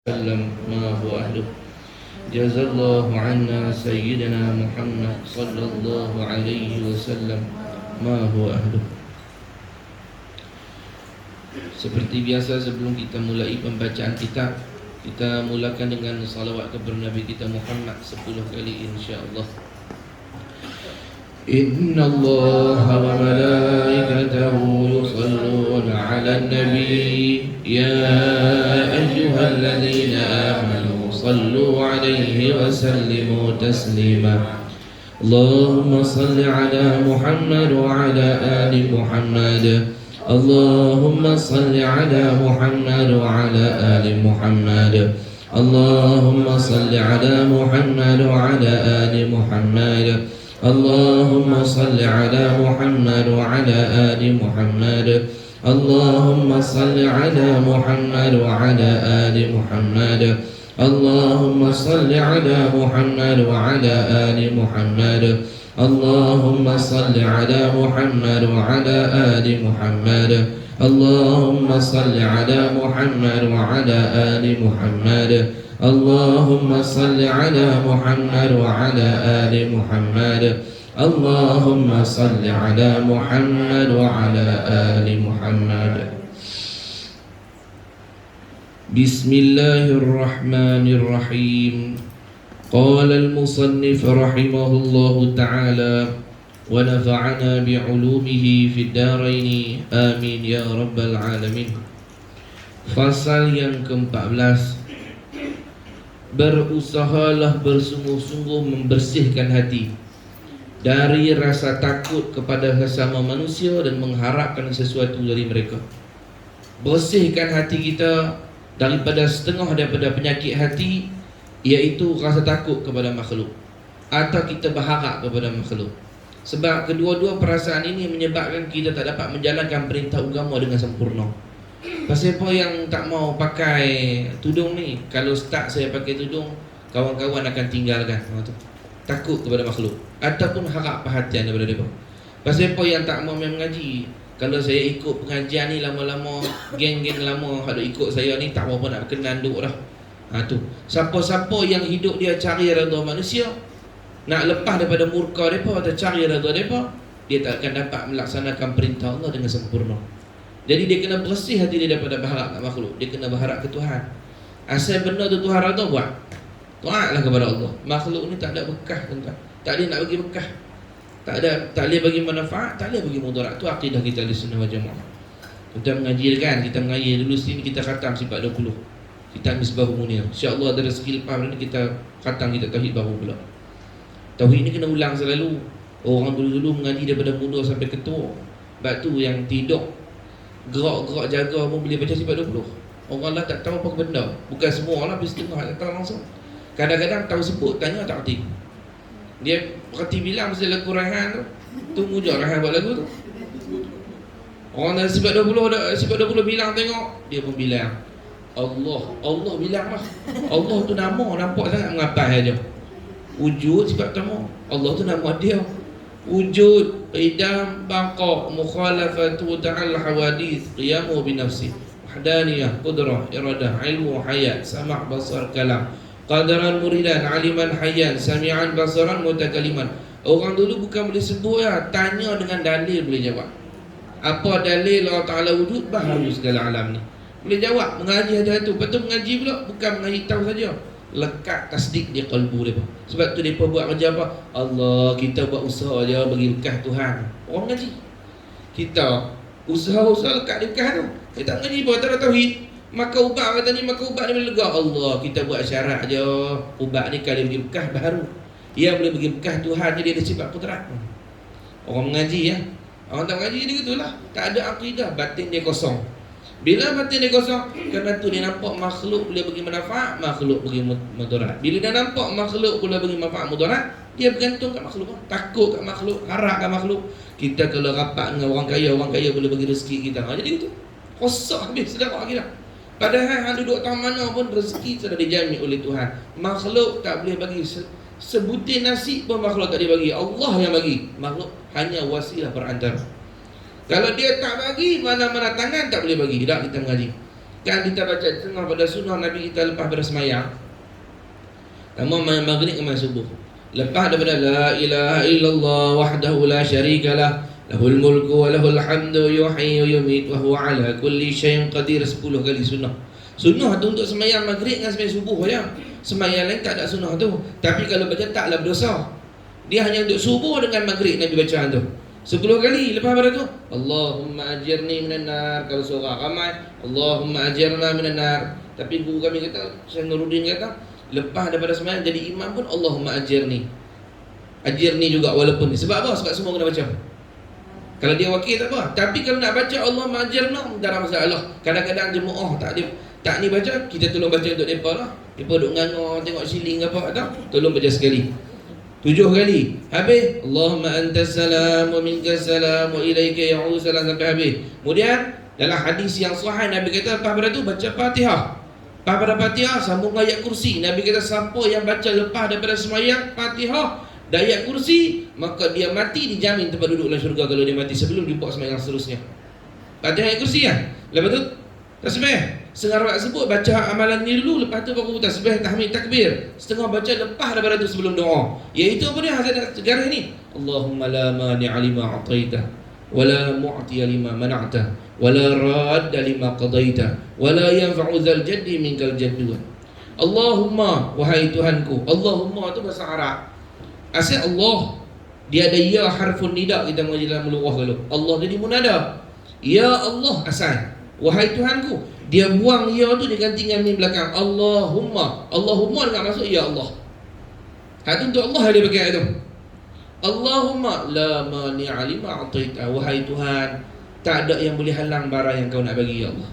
وسلم ما هو أهله. جزا الله عنا سيدنا محمد صلى الله عليه وسلم ما هو أهله. Seperti biasa, sebelum kita mulai pembacaan kitab, kita mulakan dengan salawat kepada Nabi kita Muhammad 10 kali insya-Allah. Inna Allah wa malaikatahu yusalluna 'alan nabi ya ayyuhalladzina amanu sallu 'alaihi wa sallimu taslima. Allahumma salli 'ala Muhammad wa 'ala ali Muhammad. Allahumma salli 'ala Muhammad wa 'ala ali Muhammad. Allahumma salli 'ala Muhammad wa 'ala ali Muhammad. Allahumma salli 'ala Muhammad wa 'ala ali Muhammad. Allahumma salli 'ala Muhammad wa 'ala ali Muhammad. Allahumma salli 'ala Muhammad wa 'ala ali Muhammad. Allahumma salli 'ala Muhammad wa 'ala ali Muhammad. Allahumma salli 'ala Muhammad wa 'ala ali Muhammad. Allahumma salli 'ala Muhammad wa 'ala ali Muhammad. Allahumma salli 'ala Muhammad wa 'ala ali Muhammad. Bismillahirrahmanirrahim. Qala al-musannif rahimahullahu ta'ala wa nafa'ana bi'ulumihi fid dharain amin ya rabbal alamin. Fasal yang ke-14. Berusahalah bersungguh-sungguh membersihkan hati dari rasa takut kepada sesama manusia dan mengharapkan sesuatu dari mereka. Bersihkan hati kita daripada penyakit hati, iaitu rasa takut kepada makhluk atau kita berharap kepada makhluk. Sebab kedua-dua perasaan ini menyebabkan kita tak dapat menjalankan perintah agama dengan sempurna. Pasal apa yang tak mau pakai tudung ni? Kalau start saya pakai tudung, kawan-kawan akan tinggalkan. Takut kepada makhluk ataupun harap perhatian daripada mereka. Pasal apa yang tak mau mengaji? Kalau saya ikut pengajian ni lama-lama, geng-geng lama ada ikut saya ni, tak apa nak kenal duk dah. Tu. Siapa-siapa yang hidup dia cari redha manusia, nak lepas daripada murka depa atau cari redha depa, dia tak akan dapat melaksanakan perintah Allah dengan sempurna. Jadi dia kena bersih hati dia daripada berharap kat makhluk. Dia kena berharap ke Tuhan. Asal benda tu Tuhan redha buat, taatlah kepada Allah. Makhluk ni tak ada bekah tuan-tuan. Tak ada nak bagi bekah. Tak boleh bagi manfaat, tak boleh bagi mudarat. Tu akidah kita di Sunnah wal Jamaah. Kita mengaji kan, kita mengaji dulu sini, kita khatam sifat 20. Kita Misbahul Munir. Insya-Allah ada rezeki lepas ni kita khatam kita tauhid baru pula. Tauhid ni kena ulang selalu. Orang dulu-dulu mengaji daripada muda sampai ketua. Sebab tu yang tidur gerak-gerak jaga pun boleh baca sifat 20. Orang lah tak tahu apa benda. Bukan semua orang lah, tapi setengah tak tahu langsung. Kadang-kadang tahu sebut, tanya tak erti. Dia berarti bilang mesti lagu Raihan tu. Tunggu je Raihan buat lagu tu. Orang dah sifat 20 bilang, tengok dia pun bilang Allah bilang lah. Allah tu nama nampak sangat mengapas aja. Wujud sifat pertama. Allah tu nama dia. Wujud, qidam, baqa, mukhalafatu ta'al hawadith, qiyamu binafsi, wahdaniyah, qudrah, iradah, ilmu, hayat, sama' basar, kalam, qadaran muridan, aliman hayyan, sami'an basaran, mutakaliman. Orang dulu bukan boleh sebut ya, tanya dengan dalil boleh jawab. Apa dalil Allah Ta'ala wujud? Baharu segala alam ni boleh jawab. Mengaji ada tu. Lepas tu mengaji pula bukan mengaji tahu saja, lekat tasdik di kalbu mereka. Sebab tu mereka buat kerja apa? Allah, kita buat usaha je bagi bekah Tuhan. Orang mengaji, kita usaha-usaha lekat di bekah tu. Kita tak mengaji pun, tak ada tauhid. Maka ubat kata ni, maka ubat ni boleh lega. Allah, kita buat syarat je. Ubat ni kalau bagi bekah baru, ia boleh bagi bekah Tuhan, jadi ada sifat kudrat. Orang mengaji ya. Orang tak mengaji dia gitulah. Tak ada akidah, batin dia kosong. Bila batin dia kosong, kerana tu dia nampak makhluk boleh bagi manfaat, makhluk bagi mudarat. Bila dia nampak makhluk boleh bagi manfaat mudarat, dia bergantung kat makhluk, takut kat makhluk, harap kat makhluk. Kita kalau rapat dengan orang kaya boleh bagi rezeki kita. Jadi gitu. Rosak habis sedekah kita. Padahal hang duduk tahu mana pun rezeki sudah dijamin oleh Tuhan. Makhluk tak boleh bagi sebutir nasi pun, makhluk tak dibagi. Allah yang bagi. Makhluk hanya wasilah perantara. Kalau dia tak bagi, mana-mana tangan tak boleh bagi. Tak, kita mengaji. Kan kita baca tengah pada sunnah Nabi kita lepas bersemayam, Lama maghrib dengan subuh. Lepas daripada la ilaha illallah wahdahu la syarikalah lahul mulku wa lahul hamdu yuhyi wa yumiit wa huwa ala kulli syai'in qadir 10 kali sunnah. Sunnah tu untuk sembahyang maghrib dengan sembahyang subuh saja. Sembahyang lain tak ada sunnah tu. Tapi kalau baca taklah berdosa. Dia hanya untuk subuh dengan maghrib Nabi bacaan tu 10 kali. Lepas pada tu Allahumma ajirni minan nar. Kalau surah ramai Allahumma ajirna minan nar. Tapi guru kami kata, Syekh Nuruddin kata, lepas daripada sembahyang jadi imam pun Allahumma ajirni. Ajirni juga walaupun ni. Sebab apa? Sebab semua kena baca. Kalau dia wakil tak apa. Tapi kalau nak baca Allahumma ajirna, tak ada masalah. Kadang-kadang jemaah tak ni baca, kita tolong baca untuk mereka lah. Mereka duduk ngangor, tengok siling apa tak, tolong baca sekali 7 kali. Habis Allahumma antas salam wa minkas salam wa ilaika ya'ud salam sampai habis. Kemudian dalam hadis yang sahih Nabi kata lepas pada tu baca Fatihah. Lepas pada Fatihah sambung ayat kursi. Nabi kata siapa yang baca lepas daripada sembahyang Fatihah dan ayat kursi, maka dia mati dijamin tempat duduk dalam syurga kalau dia mati sebelum jumpa sembahyang seterusnya. Fatihah ayat kursi kan. Lepas tu tasbih. Setengah rakaat sebut baca amalan ni dulu, lepas tu baru tasbih, tahmid, takbir. Setengah baca lepas daripada tu sebelum doa. Iaitu apa dia Hazrat sejarah ni? Allahumma la mani'a lima a'taita wa la mu'tiya lima mana'ta wa la radda lima qadaita wa la yanfa'u dzal jaddi minkal jaddu. Allahumma, wahai Tuhanku. Allahumma tu bahasa Arab. Asal Allah dia ada ya harfun nida kita mengaji dalam lughah kalau. Allah jadi munada. Ya Allah asal. Wahai Tuhanku, dia buang ya tu dia ganti dengan mim belakang. Allahumma. Allahumma enggak masuk ya Allah. Hak untuk Allah dia pakai itu. Allahumma la mani'a lima a'taita. Wahai Tuhan, tak ada yang boleh halang barang yang kau nak bagi ya Allah.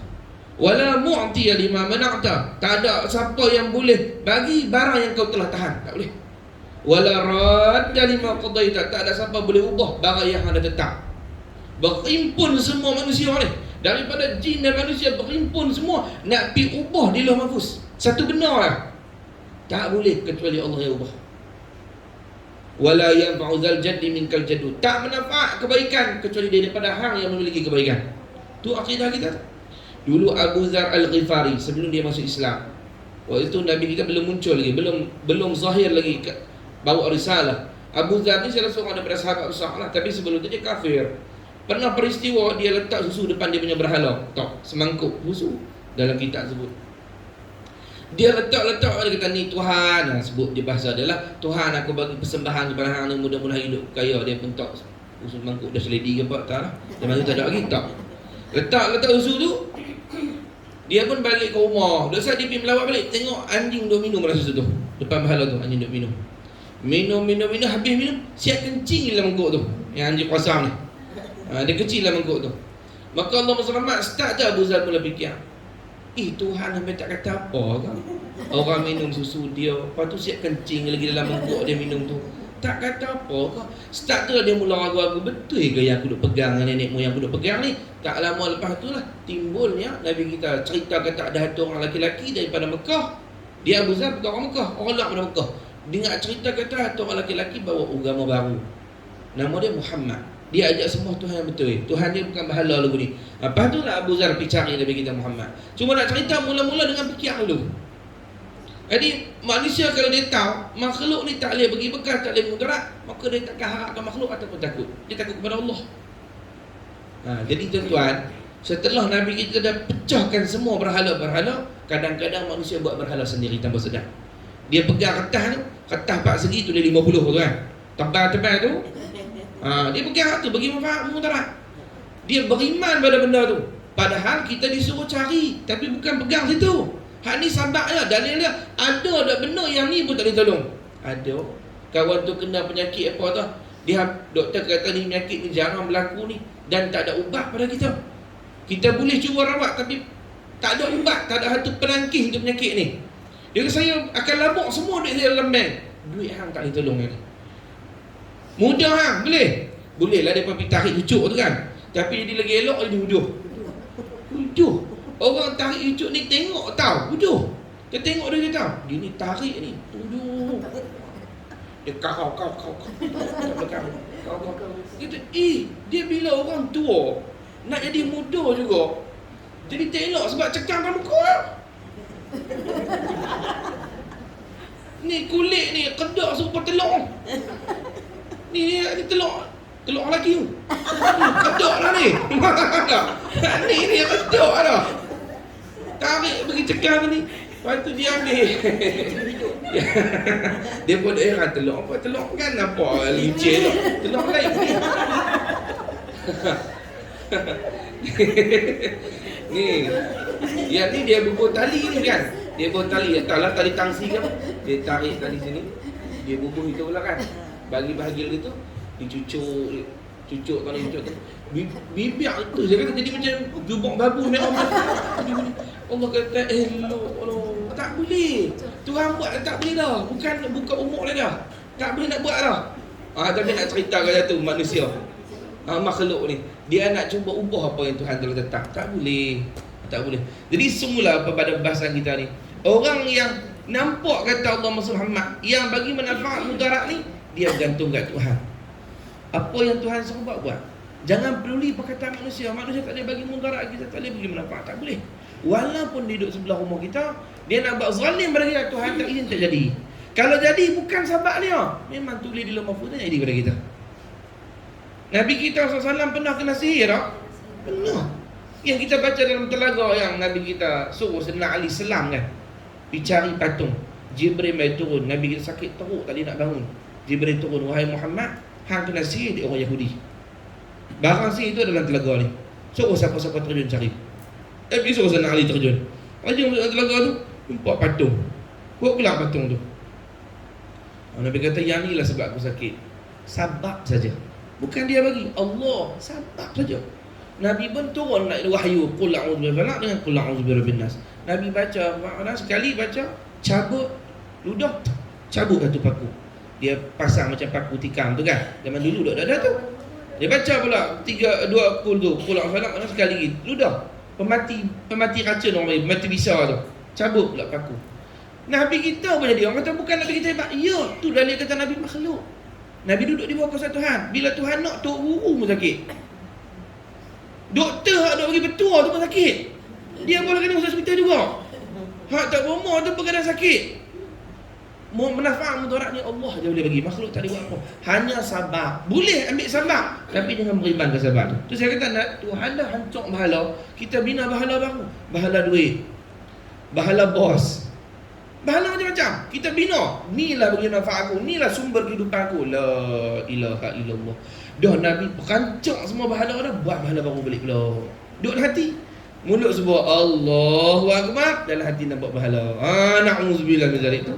Wala mu'tiya lima mana'ta. Tak ada siapa yang boleh bagi barang yang kau telah tahan. Tak boleh. Wala radda lima qadaita. Tak ada siapa boleh ubah barang yang ada tetap. Berhimpun semua manusia ni, daripada jin dan manusia berhimpun semua nak pi ubah di Lauh Mahfuz. Satu benar lah. Tak boleh kecuali Allah yang ubah. Wala yanfa'u dzal jaddi minkal jaddu. Tak manfaat kebaikan kecuali daripada hang yang memiliki kebaikan. Tu akidah kita. Dulu Abu Dzar Al-Ghifari sebelum dia masuk Islam, waktu itu Nabi kita belum muncul lagi, belum zahir lagi bawa risalah. Abu Dzar ni salah seorang daripada sahabat besar lah, tapi sebelum tu dia kafir. Pernah peristiwa dia letak susu depan dia punya berhala. Tak, semangkuk susu dalam kitab sebut. Dia letak dia kata ni Tuhan. Sebut dia bahasa dia lah, Tuhan aku bagi persembahan kepada hang ni, mudah-mudahan hidup kaya. Dia pun tak susu mangkuk dah seledi ke apa tak lah. Dia mana tak ada lagi tak. Letak susu tu. Dia pun balik ke rumah. Dosa dia pergi melawat balik, tengok anjing duk minum susu tu. Depan berhala tu anjing duk minum. Minum habis minum, siap kencing dalam mangkuk tu. Yang anjing kuasam ni. Dia kecil lah mangkuk tu. Maka Allah selamat. Start je Abu Dzar mula fikir, Tuhan sampai tak kata apa kan? Orang minum susu dia, lepas tu siap kencing lagi dalam mangkuk dia minum tu, tak kata apa kan? Start tu dia mula ragu-ragu, betul ke yang aku duk pegang, nenek moyang aku duk pegang ni? Tak lama lepas tu lah timbulnya Nabi kita cerita kata ada satu orang lelaki daripada Mekah. Dia Abu Dzar bukan orang Mekah, orang luar daripada Mekah. Dengar cerita kata satu orang lelaki bawa agama baru. Nama dia Muhammad. Dia ajak semua Tuhan yang betul. Tuhan dia bukan berhala lagu ni. Lepas tu lah Abu Dzar pergi cari Nabi kita Muhammad. Cuma nak cerita mula-mula dengan fikir dulu. Jadi manusia kalau dia tahu makhluk ni tak boleh bagi bekas, tak boleh mudarat, maka dia takkan harapkan makhluk ataupun takut. Dia takut kepada Allah. Jadi tuan-tuan, setelah Nabi kita dah pecahkan semua berhala-berhala, kadang-kadang manusia buat berhala sendiri tanpa sedar. Dia pegang kertas tu, kertas 4 segi tu dia 50 tu kan. Tebal-tebal tu. Dia pegang tu bagi manfaat mudarat. Dia beriman pada benda tu. Padahal kita disuruh cari, tapi bukan pegang situ. Hak ni sabaknya, dalilnya ada benda yang ni pun tak boleh tolong. Ada kawan tu kena penyakit apa tu, dia doktor kata ni penyakit ni jarang berlaku ni dan tak ada ubat pada kita. Kita boleh cuba rawat tapi tak ada ubat, tak ada satu penangkis untuk penyakit ni. Dia kata saya akan labuk semua duit saya dalam bank. Duit hang tak boleh tolong ni. Mudah hang boleh. Boleh lah dia pergi tarik cucuk tu kan. Tapi jadi lagi elok dia huduh. Orang tarik cucuk ni tengok tahu huduh. Dia tengok dia tahu. Dia ni tarik ni huduh. Dia kau. Kita dia bila orang tua nak jadi muda juga. Jadi tak elok sebab cekam kat muka lah. Ni kulit ni kedak serupa telur. Ni telur lelaki tu. Kedak lah ni. Ni kedak lah. Tarik pergi cekam ni. Lepas tu dia ambil. Dia pun heran telur apa? Telur kan apa licin tu. Telur lain ni. Ni. Yang ni dia bubuh tali ni kan. Dia bubuh tali, entahlah tali tangsi ke apa. Dia tarik tali sini. Dia bubuh itu pula kan. Bagi bahagian gitu, dicucuk tali cucuk tu. Bibiak tu saya kata jadi macam jubuk babu merah. Allah kata elok Allah. Tak boleh. Tuhan buat tak boleh dah. Bukan umur dah. Tak boleh nak buat dah. Tapi nak cerita kata tu manusia. Makhluk ni dia nak cuba ubah apa yang Tuhan telah tetap. Tak boleh. Jadi semula pada bahasan kita ni, orang yang nampak kata Allah Muhammad yang bagi manfaat mudarat ni, dia gantung kat Tuhan. Apa yang Tuhan suruh buat. Jangan peduli perkataan manusia. Manusia tak boleh bagi mudarat, kita tak boleh bagi manfaat. Tak boleh. Walaupun dia duduk sebelah rumah kita, dia nak buat zalim pada kita, Tuhan tak izin, tak jadi. Kalau jadi bukan sebab dia, memang tulis di lauh mahfuz tak jadi pada kita. Nabi kita SAW pernah kena sihir tak? Pernah. Yang kita baca dalam telaga yang Nabi kita suruh Sayyidina Ali selam kan, pergi cari patung. Jibril mai turun, Nabi kita sakit teruk tadi nak bangun. Jibril turun, wahai Muhammad, hang kena sihir dia orang Yahudi. Barang sihir itu dalam telaga ni. Suruh siapa-siapa terjun cari. Nabi suruh Sayyidina Ali terjun. Terjun dalam telaga tu, jumpa patung. Kuat pula patung tu. Nabi kata, yang inilah sebab aku sakit. Sabab saja. Bukan dia bagi, Allah sabab saja. Nabi pun turun nak wahyu qul a'udzu birabbil falaq dengan qul a'udzu birabbin nas. Nabi baca, makna sekali baca, cabut ludah, cabut satu paku. Dia pasang macam paku tikam tu kan. Zaman dulu dah ada tu. Dia baca pula 2 qul tu, qul a'udzu birabbil falaq sekali lagi. Ludah. Pemati racun orang panggil, pemati bisa tu. Cabut pula paku. Nabi kita pun jadi orang kata bukan Nabi kita hebat. Ya, tu dalil kata Nabi makhluk. Nabi duduk di bawah kuasa Tuhan. Bila Tuhan nak, tok guru pun sakit. Doktor hak duk bagi betua tu pun sakit. Dia pun kena masuk hospital juga. Hak tak berumur tu pun kadang sakit. Manfaat mudarat ni Allah je boleh bagi. Makhluk tak boleh buat apa. Hanya sabar. Boleh ambil sabar, tapi jangan beriman ke sabar tu. Tu saya kata, Tuhan dah hancur bahala, kita bina bahala baru. Bahala duit, bahala bos, bahala macam-macam. Kita bina. Inilah bagi manfaat aku, inilah sumber kehidupan aku. La ilaha illallah. Dah Nabi perancang semua bahala dah, buat bahala baru balik pula. Duduk dalam hati. Mulut sebut Allahu Akbar, dalam hati nampak bahala. Na'udzubillah min zalik tu.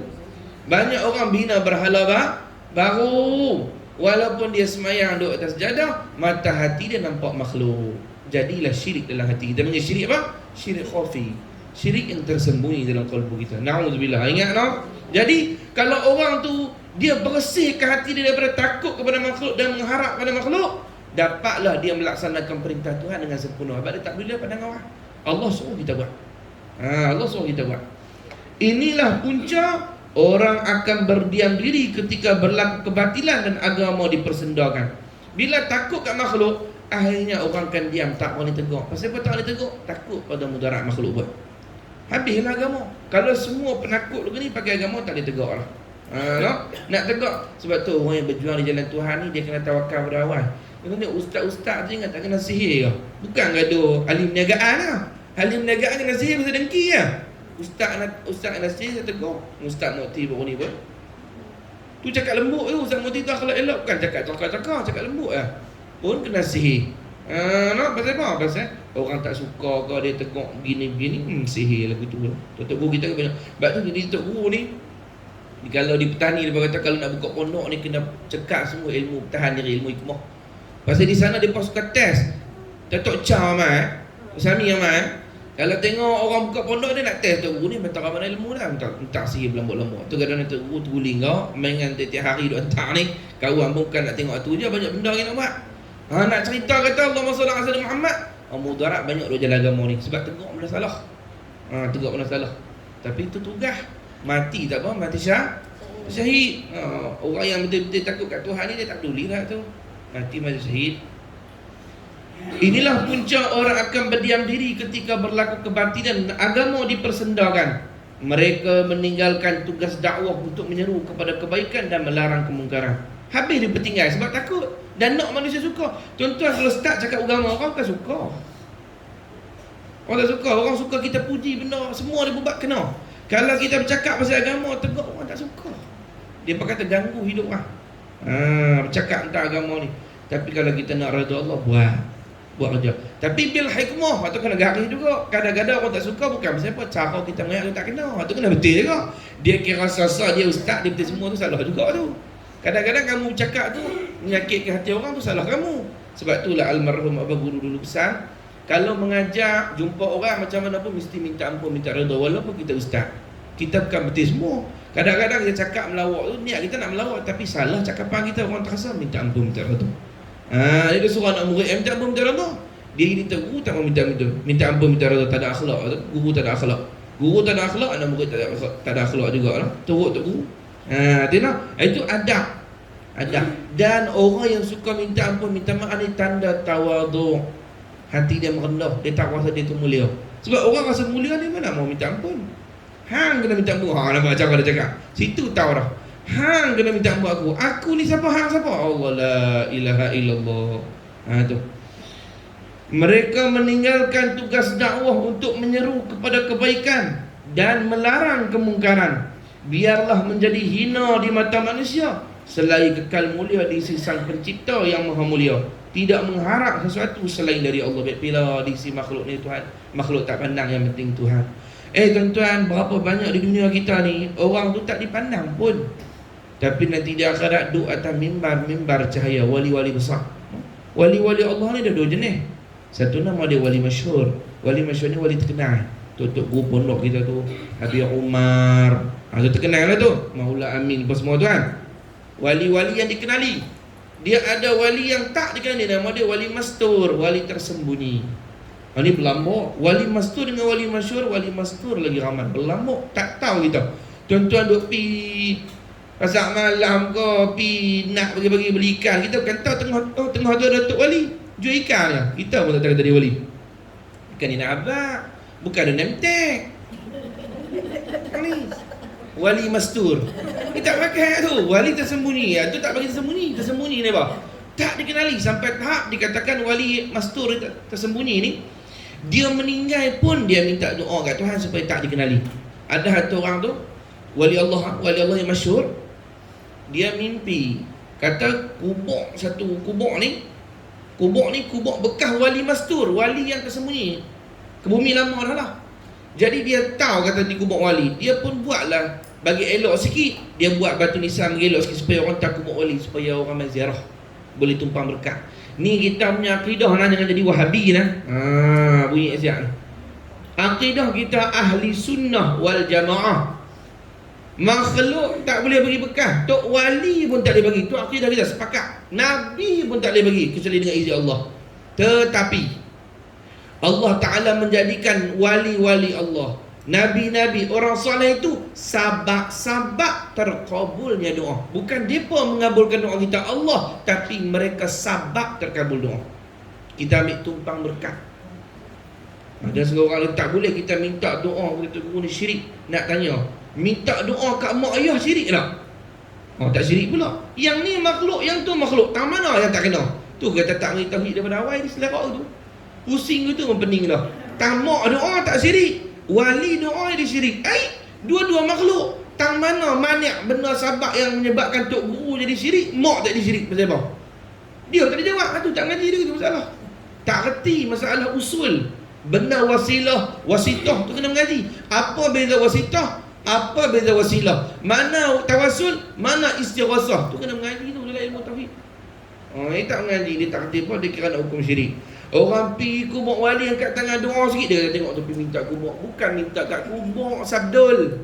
Banyak orang bina berhala baru. Walaupun dia semayang duduk atas jadah, mata hati dia nampak makhluk. Jadilah syirik dalam hati. Kita panggil syirik apa? Syirik khafi. Syirik yang tersembunyi dalam kalbu kita. Na'udzubillah. Ingat tak? Jadi kalau orang tu dia bersihkan hati dia daripada takut kepada makhluk dan mengharap pada makhluk, dapatlah dia melaksanakan perintah Tuhan dengan sempurna. Sebab dia tak boleh pandang orang. Allah suruh kita buat. Allah suruh kita buat. Inilah punca orang akan berdiam diri ketika berlaku kebatilan dan agama dipersendakan. Bila takut kat makhluk, akhirnya orang akan diam, tak boleh tegur. Pasal apa tak boleh tegur? Takut pada mudarat makhluk buat. Habislah agama. Kalau semua penakut ni pakai agama, tak boleh tegur lah. Nak tegak. Sebab tu orang yang berjuang di jalan Tuhan ni, dia kena tawakal pada awal. Dia kata ustaz-ustaz tu ingat tak kena sihir ke? Bukan gaduh ahli perniagaan lah. Ahli perniagaan kena sihir pasal dengki lah. Ustaz nak sihir, saya tegur. Ustaz Mukti baru ni pun tu cakap lembut tu. Ustaz Mukti tu akhlak elok, bukan cakap lembut lah. Pun kena sihir. Pasal apa? Pasal orang tak suka ke dia tegur gini-gini, sihir lagu tu. Tok guru kita banyak. Sebab tu jadi tok guru ni, kalau di petani dia kata kalau nak buka pondok ni kena cekak semua ilmu pertahan diri, ilmu hikmah. Pasal di sana dia pun suka test. Datuk Cha amat, Usami amat. Kalau tengok orang buka pondok dia nak test tok guru ni betul mana ilmu dah, minta sihir lembut-lembut. Tu kadang tok guru tuling kau, mainan tiap hari duk hantar ni. Kawan bukan nak tengok tu je, banyak benda yang nak buat. Nak cerita kata Allahumma salli ala sayyidina Muhammad. Mudarat banyak duk jalan agama ni sebab tengok benda salah. Tengok benda salah. Tapi itu tugas. Mati tak apa, mati syahid. Orang yang betul-betul takut kat Tuhan ni, dia tak peduli lah tu. Mati syahid. Inilah punca orang akan berdiam diri ketika berlaku kebatilan dan agama dipersendakan. Mereka meninggalkan tugas dakwah untuk menyeru kepada kebaikan dan melarang kemungkaran. Habis dia bertinggal sebab takut dan nak manusia suka. Tuan-tuan, kalau start cakap agama, orang tak suka. Orang tak suka. Orang suka kita puji benda, semua dia buat kena. Kalau kita bercakap pasal agama, tegak, orang tak suka. Dia pakai terganggu hidup orang. Bercakap tentang agama ni. Tapi kalau kita nak redha Allah, buat kerja. Tapi bil hikmah, itu kena garis juga. Kadang-kadang orang tak suka bukan pasal apa, cara kita mengayak tu tak kena. Itu kena betul juga. Dia kira sasa dia ustaz, dia betul semua tu salah juga tu. Kadang-kadang kamu cakap tu menyakitkan hati orang tu salah kamu. Sebab itulah almarhum abah guru dulu pesan, kalau mengajar jumpa orang macam mana pun mesti minta ampun, minta redha walaupun kita ustaz. Kita bukan betul semua. Kadang-kadang kita cakap melawak tu, niat kita nak melawak tapi salah cakapan kita, orang terasa minta ampun, minta redha. Dia suruh anak murid minta ampun, minta redha. Dia ini guru tak mau minta ampun, minta redha, tak ada akhlak. Guru tak ada akhlak. Guru tak ada akhlak, anak murid tak ada akhlak juga lah. Teruk tu guru. Tengok, itu adab. Dan orang yang suka minta ampun, minta maaf ni tanda tawaduk. Hati dia merendah, dia tak rasa dia tu mulia. Sebab orang rasa mulia ni mana mau minta ampun. Hang kena minta ampun. Nampak macam dia cakap. Situ tahu dah. Hang kena minta ampun aku. Aku ni siapa? Hang siapa? Allah la ilaha illallah. Tu. Mereka meninggalkan tugas dakwah untuk menyeru kepada kebaikan dan melarang kemungkaran. Biarlah menjadi hina di mata manusia selain kekal mulia di sisi Sang Pencipta yang Maha Mulia. Tidak mengharap sesuatu selain dari Allah. Bila di sisi makhluk ni Tuhan, makhluk tak pandang, yang penting Tuhan. Tuan-tuan, berapa banyak di dunia kita ni orang tu tak dipandang pun, tapi nanti di akhirat duduk atas mimbar cahaya wali-wali besar. Wali-wali Allah ni ada dua jenis. Satu nama dia wali masyhur. Wali masyhur ni wali terkenal. Tutup guru pondok kita tu Habib Umar. Tu terkenal lah tu. Maula Amin apa semua tu kan. Wali-wali yang dikenali. Dia ada wali yang tak dikenali, nama dia wali mastur, wali tersembunyi. Ini berlambuk. Wali mastur dengan wali masyhur, wali mastur lagi ramai. Berlambuk, tak tahu kita. Tuan-tuan duk pi pasar malam ke, pi nak bagi-bagi beli ikan, kita bukan tahu tengah tu ada Datuk Wali jual ikan je. Kita pun tak tahu dia wali. Ikan ni nak abang, bukan ada nemtek. Ni wali mastur. Dia tak pakai tu. Wali tersembunyi. Tu tak bagi tersembunyi. Tersembunyi ni apa? Tak dikenali. Sampai tahap dikatakan wali mastur tersembunyi ni, dia meninggal pun dia minta doa kat Tuhan supaya tak dikenali. Ada satu orang tu, wali Allah yang masyhur, dia mimpi kata kubur ni bekas wali mastur, wali yang tersembunyi. Ke bumi lama dah lah. Jadi dia tahu kata di kubur wali. Dia pun buatlah bagi elok sikit. Dia buat batu nisan elok sikit supaya orang tak kubur wali, supaya orang main ziarah boleh tumpang berkat. Ni kita punya akidah nak jangan jadi Wahabi lah. Bunyi siap ni. Akidah kita ahli sunnah wal jamaah. Makhluk tak boleh bagi bekas. Tok wali pun tak boleh bagi. Itu akidah kita sepakat. Nabi pun tak boleh bagi kecuali dengan izin Allah. Tetapi Allah Ta'ala menjadikan wali-wali Allah, nabi-nabi, orang soleh itu sabak terkabulnya doa. Bukan mereka mengabulkan doa kita Allah, tapi mereka sabak terkabul doa. Kita ambil tumpang berkat. Ada seorang tak boleh kita minta doa kita guru ni syirik. Nak tanya, minta doa kat mak ayah syirik tak? Tak syirik pula. Yang ni makhluk, yang tu makhluk. Tak mana yang tak kena? Tu kata tak mengerti tauhid daripada awal ni selerak tu. Pusing tu pun pening dah. Tamak doa tak syirik, wali doa dia syirik. Dua-dua makhluk. Tang mana maniak benda sabak yang menyebabkan tok guru jadi syirik, mak tak jadi syirik. Pasal apa? Dia tak dijawab. Tu tak ngaji dia tu masalah. Tak reti masalah usul. Benda wasilah, wasitah tu kena mengaji. Apa beza wasitah? Apa beza wasilah? Mana tawasul? Mana istighasah? Tu kena mengaji tu dalam ilmu tauhid. Dia tak mengaji, dia tak reti apa, dia kira nak hukum syirik. Orang pergi kubur wali angkat tangan doa sikit, dia tengok tu pergi minta kubur. Bukan minta kat kubur sabdul.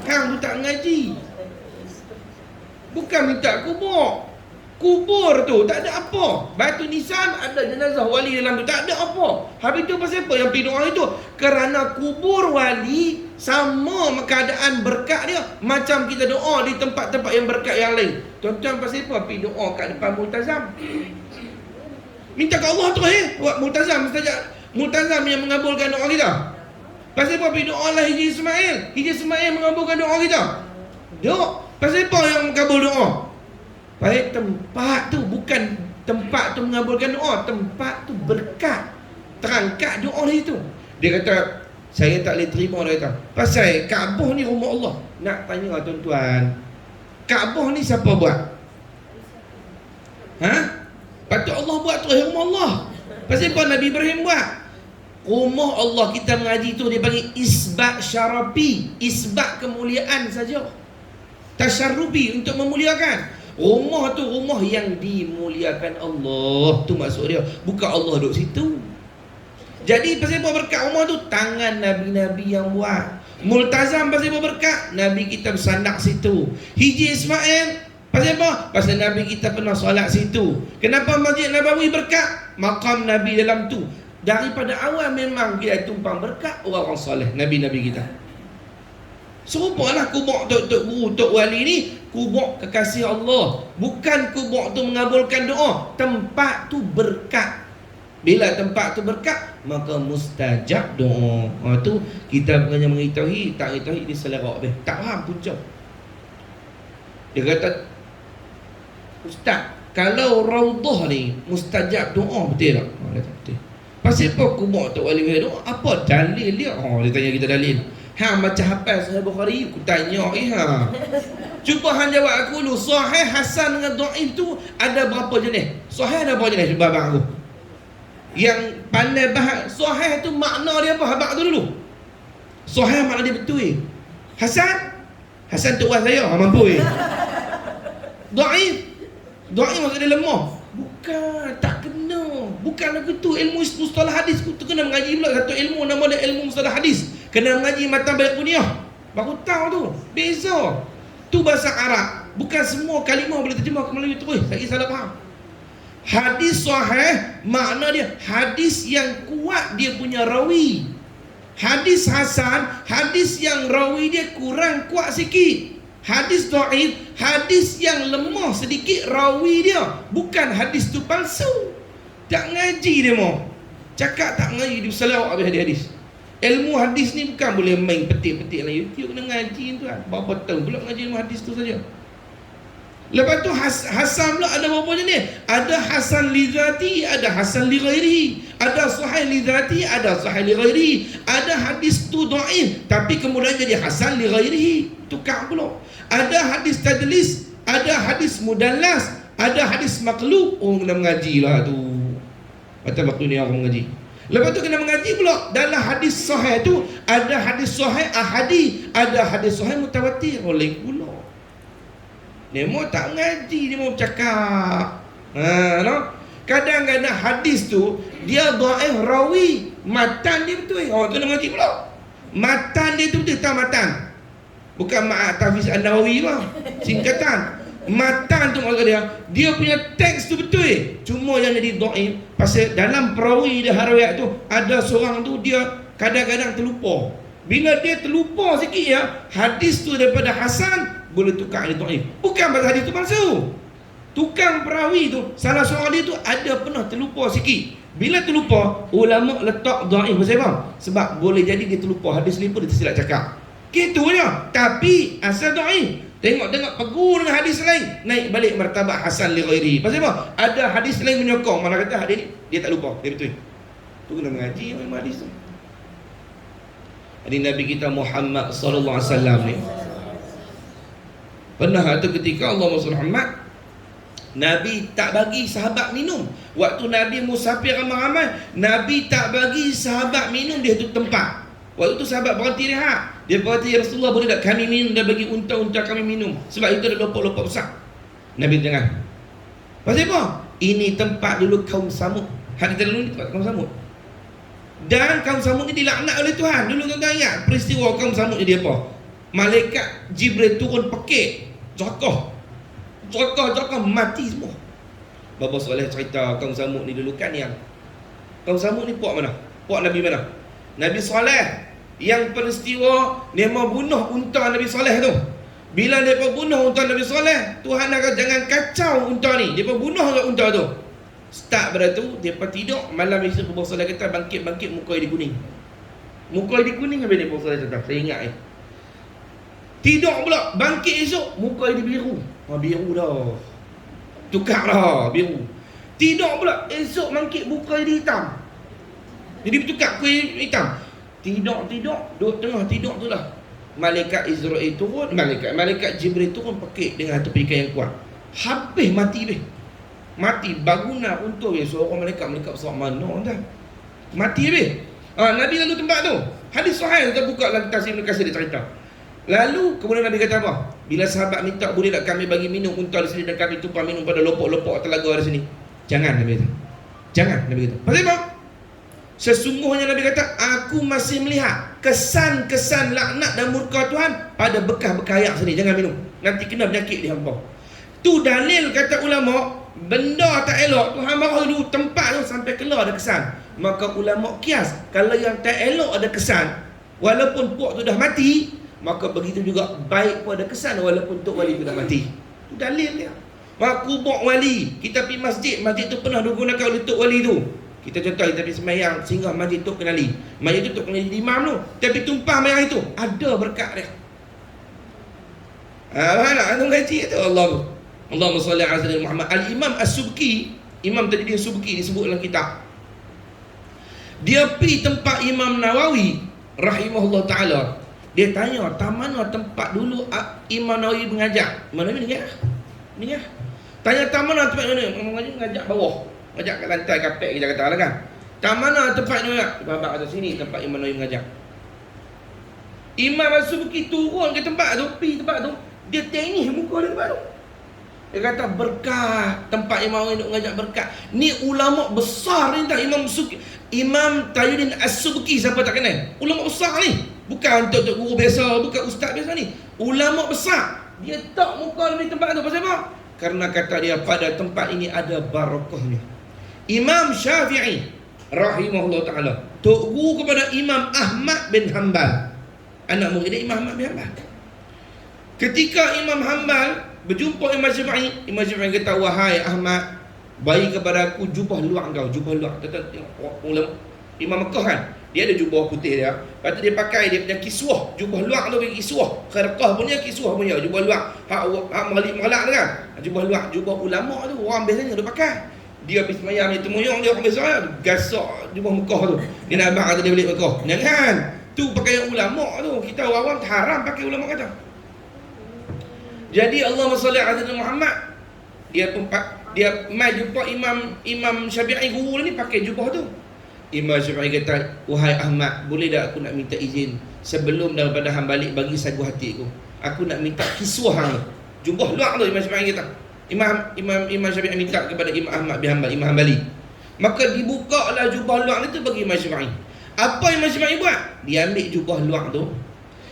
Hang tu tak mengaji. Bukan minta kubur. Kubur tu tak ada apa. Batu nisan ada jenazah wali dalam tu, tak ada apa. Habis tu pasal apa yang pergi doa itu? Kerana kubur wali sama keadaan berkat dia macam kita doa di tempat-tempat yang berkat yang lain. Tuan-tuan pasal apa pergi doa kat depan multazam? Minta ke Allah terus Multazam yang mengabulkan doa kita. Pasal apa doa lah Haji Ismail? Haji Ismail mengabulkan doa kita. Doa. Pasal apa yang mengabul doa? Baik, tempat tu bukan tempat tu mengabulkan doa, tempat tu berkat. Terangkat doa itu. Dia kata, saya tak boleh terima, dia kata. Pasal Kaabah ni rumah Allah. Nak tanya tuan-tuan, Kaabah ni siapa buat? Patut Allah buat tu rumah Allah. Pasal apa Nabi Ibrahim buat? Rumah Allah kita mengaji tu dia panggil isbat syarafi, isbat kemuliaan saja. Tasyarrufi untuk memuliakan. Rumah tu rumah yang dimuliakan Allah. Tu maksud dia. Bukan Allah duduk situ. Jadi pasal apa berkat rumah tu? Tangan Nabi-Nabi yang buat. Multazam pasal apa berkat? Nabi kita bersandak situ. Haji Ismail pasal apa? Pasal Nabi kita pernah solat situ. Kenapa Masjid Nabawi berkat? Maqam Nabi dalam tu. Daripada awal memang dia tumpang berkat orang-orang soleh, Nabi-Nabi kita. Serupalah kubur Tok Guru, Tok Wali ni kubur kekasih Allah. Bukan kubur tu mengabulkan doa. Tempat tu berkat. Bila tempat tu berkat, maka mustajab doa. Tu kita hanya mengetahui, tak mengetahui dia selerak habis. Tak faham punca. Dia kata, Ustaz, kalau Raudah ni mustajab doa betul tak? Dia kata betul. Pasal apa kubur Tok Wali doa? Apa dalil dia? Dia tanya kita dalil. Macam hafal Sahih Bukhari, aku tanya Cuba hang jawab aku dulu. Sahih, hasan dengan dhaif tu ada berapa jenis? Sahih ada berapa jenis? Cuba abang aku. Yang pandai bahas sahih tu makna dia apa? Abang tu dulu. Sahih makna dia betul. Hasan tu buat saya mampu Dhaif maksud dia lemah. Bukan, tak kena. Bukan lagu tu. Ilmu mustalah hadis tu kena mengaji pula. Satu ilmu nama dia ilmu mustalah hadis. Kena mengaji matan balik kunyah. Baru tahu tu. Beza. Tu bahasa Arab. Bukan semua kalimah boleh terjemah ke Melayu terus. Saya salah faham. Hadis sahih makna dia hadis yang kuat dia punya rawi. Hadis hasan, hadis yang rawi dia kurang kuat sikit. Hadis dhaif, hadis yang lemah sedikit rawi dia. Bukan hadis tu palsu. Tak ngaji dia mau. Cakap tak ngaji dia selawat habis hadis. Ilmu hadis ni bukan boleh main petik-petik dalam YouTube. Kena ngaji tu kan. Berapa tahun pula ngaji ilmu hadis tu saja. Lepas tu hasan pula ada berapa jenis? Ada hasan li zati, ada hasan li ghairi. Ada sahih li zati, ada sahih li ghairi. Ada hadis tu dhaif tapi kemudian jadi hasan li ghairi. Tukar pula. Ada hadis tadlis, ada hadis mudallas, ada hadis maklub. Kena mengaji lah tu. Macam waktu ni orang mengaji. Lepas tu kena mengaji pula. Dalam hadis sahih tu ada hadis sahih ahadi, ada hadis sahih mutawatir. Oleh pula. Dia mau tak ngaji, dia mau bercakap. No? Kadang-kadang hadis tu dia dhaif rawi, matan dia betul. Tu nak mengaji pula. Matan dia tu betul tak matan. Bukan ma'at Tafiz An-Nawawi lah. Singkatan. Matan tu maksud dia punya teks tu betul. Cuma yang jadi dhaif pasal dalam perawi dia harawiat tu ada seorang tu dia kadang-kadang terlupa. Bila dia terlupa sikit hadis tu daripada hasan boleh tukar jadi dhaif. Bukan pasal hadis tu palsu. Tukang perawi tu salah seorang dia tu ada pernah terlupa sikit. Bila terlupa, ulama letak dhaif pasal apa? Sebab boleh jadi dia terlupa hadis ni pun dia tersilap cakap. Gitu je. Tapi asal dhaif. Tengok pegur dengan hadis lain, naik balik martabat hasan li ghairi. Pasal apa? Ada hadis lain menyokong, mana kata hadis ni dia tak lupa, dia betul. Tu kena mengaji memang hadis tu. Hadis Nabi kita Muhammad sallallahu alaihi wasallam ni. Pernah ada ketika Allah Muhammad Nabi tak bagi sahabat minum. Waktu Nabi musafir ramai-ramai, Nabi tak bagi sahabat minum di satu tempat. Waktu tu sahabat berhenti rehat. Dia berkata, ya Rasulullah, boleh tak kami minum dan bagi unta-unta kami minum? Sebab itu ada lompat-lompat besar. Nabi jangan. Pasal apa? Ini tempat dulu kaum Samud. Hadis dulu ni tempat kaum Samud. Dan kaum Samud ni dilaknat oleh Tuhan. Dulu tuan-tuan ingat peristiwa kaum Samud ni dia apa? Malaikat Jibril turun pekik, Jokah mati semua. Bapa Soleh cerita kaum Samud ni dulu kan yang kaum Samud ni puak mana? Puak Nabi mana? Nabi Soleh yang peristiwa dia mau bunuh unta Nabi Soleh tu. Bila dia bunuh unta Nabi Soleh, Tuhan kata jangan kacau unta ni. Dia bunuh ke unta tu. Start pada tu, depa tidur, malam esok Abu Salah kata bangkit muka dia kuning. Muka dia kuning habis Abu Salah kata, saya ingat Tidur pula, bangkit esok muka dia biru. Biru dah. Tukar dah, biru. Tidur pula, esok bangkit muka dia hitam. Jadi bertukar kuih hitam. Tidur, duduk tengah tidur tu lah Malaikat Israel turun, Malaikat Jibril turun pakai dengan tepikan yang kuat. Habis mati beh. Mati bangunan untuk seorang malaikat besar mana dah. Mati beh. Nabi lalu tempat tu. Hadis sahih kita buka dalam tafsir Ibn Katsir dia cerita. Lalu kemudian Nabi kata apa? Bila sahabat minta, boleh tak kami bagi minum unta di sini dan kami tumpah minum pada lopok-lopok telaga di sini. Jangan, Nabi kata. Jangan, Nabi kata. Pasal apa? Sesungguhnya Nabi kata, aku masih melihat kesan-kesan laknat dan murka Tuhan pada bekas-bekas air sini. Jangan minum, nanti kena penyakit di hangpa. Tu dalil kata ulama, benda tak elok Tuhan marah dulu tempat tu sampai keluar ada kesan. Maka ulama kias, kalau yang tak elok ada kesan, walaupun puak tu dah mati, maka begitu juga baik pun ada kesan walaupun tok wali tu dah mati. Tu dalil dia. Maka kubur wali, kita pergi masjid tu penuh digunakan oleh tok wali tu. Kita contoh, kita pergi sembahyang singgah masjid tok kenali. Masjid tu tok kenali imam tu, tapi tumpah mayang itu ada berkat dia. Mana anu ngaji tu Allahumma salli ala sayyidina Muhammad. Al-Imam As-Subki, Imam Tajuddin Subki disebut dalam kitab. Dia pergi tempat Imam Nawawi rahimahullah taala. Dia tanya, "Tak mana tempat dulu Imam Nawawi mengajar?" Mana ni dengar? Dengar. Tanya tak mana tempat mana? Mengajar bawah. Mengajar kat lantai kapek kita kata lah kan. Tak mana tempat ni nak? Babak atas sini tempat Imam Nawawi mengajar. Imam As-Subki turun ke tempat tu, pergi tempat tu, dia tengih muka dia tempat tu. Dia kata berkat tempat Imam Nawawi nak mengajar berkat. Ni ulama besar ni tak Imam As-Subki. Imam Tajuddin As-Subki, siapa tak kenal? Ulama besar ni. Bukan untuk guru biasa, bukan ustaz biasa ni. Ulama besar. Dia tak muka di tempat tu. Pasal apa? Karena kata dia pada tempat ini ada barakahnya. Imam Syafi'i rahimahullah ta'ala tok guru kepada Imam Ahmad bin Hanbal, anak murid dia Imam Ahmad bin Hanbal. Ketika Imam Hanbal berjumpa Imam Syafi'i, Imam Syafi'i kata, "Wahai Ahmad, bagi kepada aku jubah luar kau." Jubah luar, ulama Imam Mekah kan, dia ada jubah putih dia. Lepas tu dia pakai dia punya kiswah. Jubah luar tu pakai kiswah. Kharqah punya, kiswah punya. Jubah luar hak meralik-meralak tu kan. Jubah luar, jubah ulama tu orang biasanya dia pakai. Dia habis semayang dia temuyung, dia orang biasa gasak jubah Mekah tu. Dia nak abang kata dia balik Mekah. Jangan. Tu pakaian ulama tu. Kita orang haram pakai ulama kata. Jadi Allahumma salli ala sayyidina Muhammad. Dia mai jumpa Imam Syafi'i guru ni pakai jubah tu. Imam Syafi'i kata, "Wahai Ahmad, boleh tak aku nak minta izin sebelum daripada hang balik bagi sagu hatiku. Aku nak minta kiswah hang." Jubah luar tu Imam Syafi'i kata. Imam Syafi'i minta kepada Imam Ahmad bin Hanbal, Imam Hanbali. Maka dibukalah jubah luar itu bagi Imam Syafi'i. Apa Imam Syafi'i buat? Dia ambil jubah luar tu.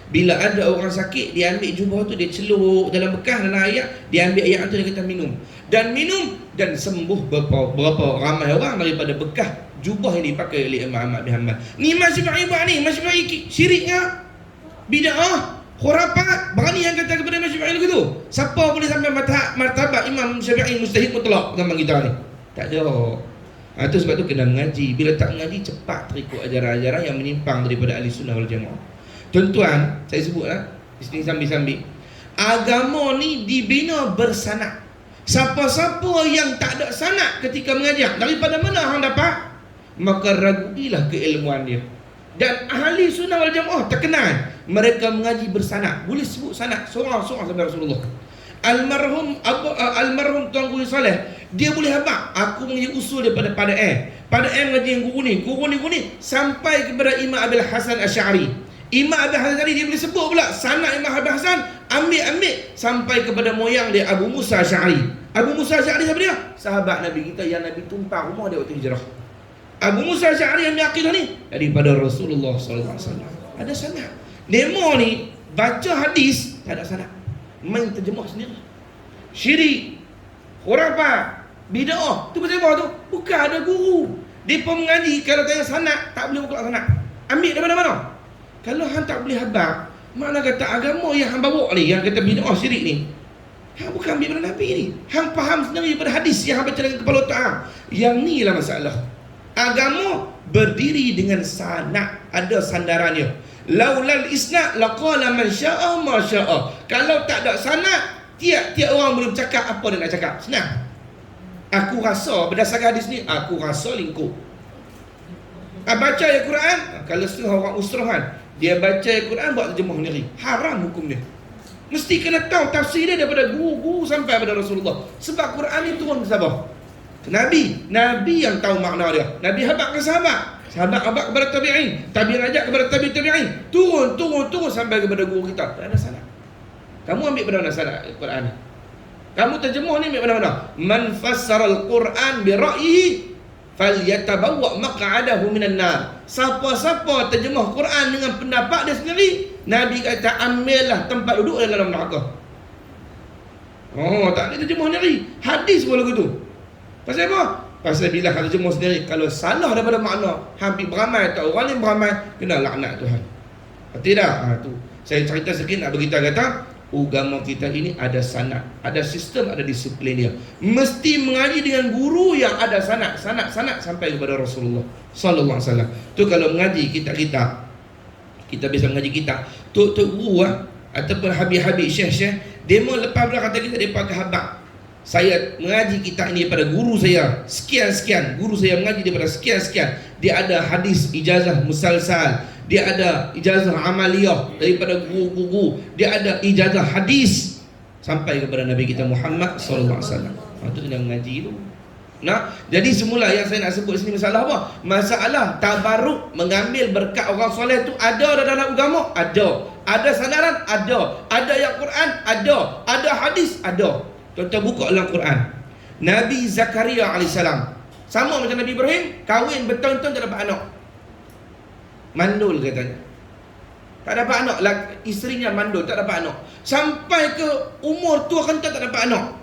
Bila ada orang sakit, dia ambil jubah tu, dia celup dalam bekas dalam air, dia ambil air tu, dia kata minum. Dan minum dan sembuh berapa ramai orang daripada bekas jubah yang dipakai oleh Imam Ahmad bin Hanbal. Ni Imam Syafi'i buat ni. Imam Syafi'i syiriknya bid'ah, khurafat. Berani yang kata kepada Imam Syafi'i begitu. Siapa boleh sampai martabat Imam Syafi'i mustahil mutlak zaman kita ni? Tak ada. Itu sebab tu kena mengaji. Bila tak mengaji, cepat terikut ajaran-ajaran yang menyimpang daripada ahli sunnah wal jamaah. Tuan-tuan, saya sebutlah di sini sambil-sambil. Agama ni dibina bersanad. Siapa-siapa yang tak ada sanad ketika mengajar, daripada mana hang dapat? Maka raguilah keilmuan dia. Dan ahli sunnah wal jamaah terkenal mereka mengaji bersanad. Boleh sebut sanad seorang-seorang sampai Rasulullah. Almarhum Tuan Guru Saleh, dia boleh habaq, aku mengaji usul daripada pada mengaji yang guru ni sampai kepada Imam Abil Hasan Asy'ari. Imam Abil Hasan Asy'ari dia boleh sebut pula sanad Imam Abil Hasan, ambil sampai kepada moyang dia Abu Musa Asy'ari. Abu Musa Asy'ari siapa dia? Sahabat Nabi kita yang Nabi tumpah rumah dia waktu hijrah. Abu Musa Asy'ari yang yakin ni daripada Rasulullah sallallahu alaihi wasallam. Ada sanad. Demo ni baca hadis tak ada sanad. Main terjemah sendiri. Syirik, khurafat, bid'ah. Tu pasal apa tu? Bukan ada guru. Depa mengaji kalau tanya sanad tak boleh buka sanad. Ambil daripada mana? Kalau hang tak boleh habaq, mana kata agama yang hang bawa ni yang kata bid'ah syirik ni. Hang bukan ambil daripada Nabi ni. Hang faham sendiri daripada hadis yang hang baca dengan kepala otak hang. Yang ni lah masalah. Agama berdiri dengan sanad, ada sandarannya. Laulal isnad laqala man syaa ma syaa. Kalau tak ada sanad, tiap-tiap orang boleh bercakap apa dia nak cakap. Senang. Aku rasa berdasarkan hadis ni, aku rasa lingkup. Baca ayat Quran, kalau setengah orang usrahan, dia baca ayat Quran buat terjemah sendiri. Haram hukum dia. Mesti kena tahu tafsir dia daripada guru-guru sampai pada Rasulullah. Sebab Quran ni turun ke siapa? Ke Nabi. Nabi yang tahu makna dia. Nabi habaq ke sahabat. Sahabat habaq kepada tabi'in. Tabi'in ajak kepada tabi'in. Turun sampai kepada guru kita. Tak ada salah. Kamu ambil pada mana salah Quran ni? Kamu terjemah ni ambil pada mana? Man fassara al-Quran bi ra'yihi falyatabawwa maq'adahu minan nar. Siapa-siapa terjemah Quran dengan pendapat dia sendiri, Nabi kata ambillah tempat duduk dalam neraka. Oh, tak ada terjemah sendiri. Hadis pun lagu tu. Pasal apa? Pasal bila terjemah sendiri, kalau salah daripada makna, hampir beramai atau orang yang beramai kena laknat Tuhan. Tidak? Tu. Saya cerita sikit nak beritahu kata, agama kita ini ada sanad, ada sistem, ada disiplin dia. Mesti mengaji dengan guru yang ada sanad sampai kepada Rasulullah sallallahu alaihi wasallam. Tu kalau mengaji kita bisa mengaji kita. Tok guru ataupun habib-habib syekh-syekh, dia mau lepas belah kata kita depa ke habaq. Saya mengaji kitab ini daripada guru saya sekian-sekian, guru saya mengaji daripada sekian-sekian. Dia ada hadis ijazah musalsal, dia ada ijazah amaliyah daripada guru-guru, dia ada ijazah hadis sampai kepada Nabi kita Muhammad sallallahu alaihi wasallam. Itu kena mengaji tu. Nah, jadi semula yang saya nak sebut sini masalah apa? Masalah tabarruk, mengambil berkat orang soleh tu ada dalam agama? Ada. Ada sandaran? Ada. Ada ayat Quran? Ada. Ada hadis? Ada. Kita buka dalam Quran. Nabi Zakaria alaihissalam sama macam Nabi Ibrahim, kahwin bertahun-tahun tak dapat anak. Mandul katanya. Tak dapat anak, isterinya mandul, tak dapat anak. Sampai ke umur tua renta tak dapat anak.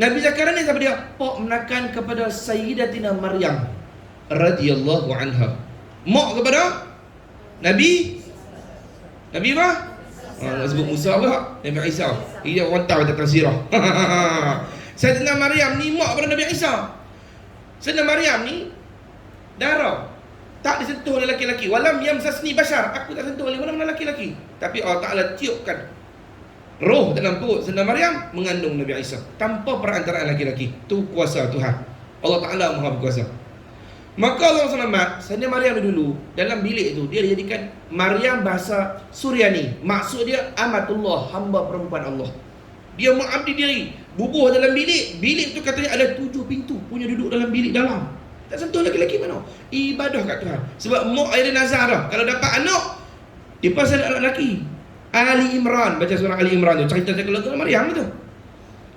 Nabi Zakaria ni siapa dia? Pak menakan kepada Sayyidatina Maryam radhiyallahu anha. Mak kepada Nabi apa? Nak sebut Musa apa? Nabi Isa. Dia orang tahu tentang sirah. Sayyidatina Maryam ni mak kepada Nabi Isa. Sayyidatina Maryam ni darah tak disentuh oleh lelaki-lelaki. Walam yamsasni bashar, aku tak sentuh oleh mana-mana lelaki-lelaki. Tapi Allah Ta'ala tiupkan roh dalam perut Sayyidatina Maryam mengandung Nabi Isa tanpa perantaraan lelaki-lelaki. Itu kuasa Tuhan. Allah Ta'ala Maha berkuasa. Maka Allah SWT, Sayyidatina Maryam dulu dalam bilik itu dia dijadikan Maryam bahasa Suryani. Maksud dia amatullah, hamba perempuan Allah. Dia mengabdi diri, bubuh dalam bilik. Bilik tu katanya ada 7 pintu, punya duduk dalam bilik dalam. Tak sentuh lelaki-lelaki mana. Ibadah kat Tuhan. Sebab mak air nazar dah. Kalau dapat anak, dia pasal anak lelaki. Ali Imran, baca surah Ali Imran tu, cerita keluarga Maryam tu.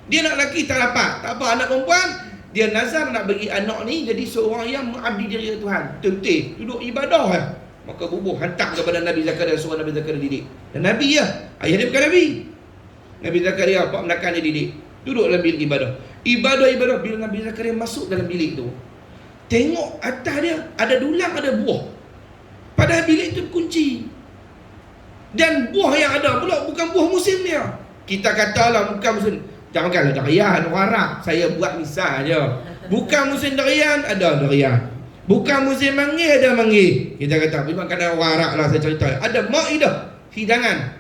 Dia nak lelaki tak dapat, tak apa, anak perempuan. Dia nazar nak bagi anak ni jadi seorang yang mengabdi diri Tuhan. Tertib, duduk ibadah lah. Maka bubuh hantar kepada Nabi Zakaria, suruh Nabi Zakaria didik. Dan Nabi ayah dia bukan Nabi. Nabi Zakaria pak menakan dia didik. Duduk dalam bilik ibadah. Ibadah bila Nabi Zakaria masuk dalam bilik tu, tengok atas dia ada dulang, ada buah. Padahal bilik tu kunci. Dan buah yang ada pula bukan buah musim dia. Kita katalah bukan musim. Janganlah durian, warak. Saya buat misal je. Bukan musim durian, ada durian. Bukan musim manggis, ada manggis. Kita kata, memang kena warak lah saya cerita. Ada ma'idah, hidangan.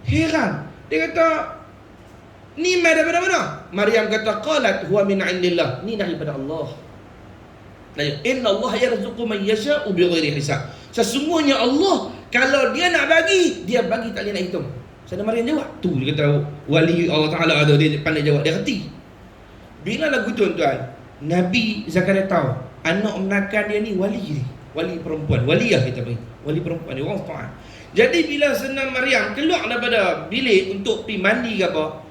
Heran. Dia kata, ni mai daripada mana? Maryam kata, qalat huwa min indillah. Ni daripada Allah. Inna Allah yarzuqu man yasha'u bighairi hisab. Sesungguhnya Allah, kalau dia nak bagi, dia bagi tak boleh nak hitung. Sayyidatina Maryam jawab. Tu dia kata wali Allah Ta'ala ada, dia pandai jawab, dia reti. Bila lagu tuan-tuan, Nabi Zakaria tahu anak menakan dia ni wali perempuan, waliyah kita panggil, wali perempuan dia orang taat. Jadi bila Sayyidatina Maryam keluar daripada bilik untuk pergi mandi ke apa,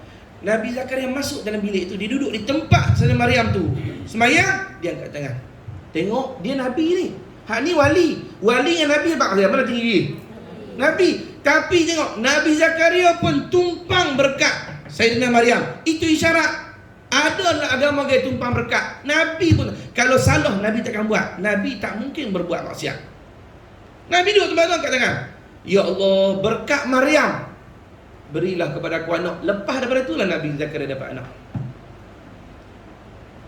Nabi Zakaria masuk dalam bilik tu, dia duduk di tempat Sayyidatina Maryam tu sembahyang, dia angkat tangan. Tengok dia Nabi ni. Hak ni wali dengan Nabi mana tinggi dia? Nabi. Tapi tengok Nabi Zakaria pun tumpang berkat Sayyidatina Maryam. Itu isyarat adalah agama gaya tumpang berkat. Nabi pun kalau salah Nabi takkan buat. Nabi tak mungkin berbuat maksiat. Nabi duduk tempat tu angkat tangan. Ya Allah, berkat Maryam berilah kepada aku anak. Lepas daripada itulah Nabi Zakaria dapat anak.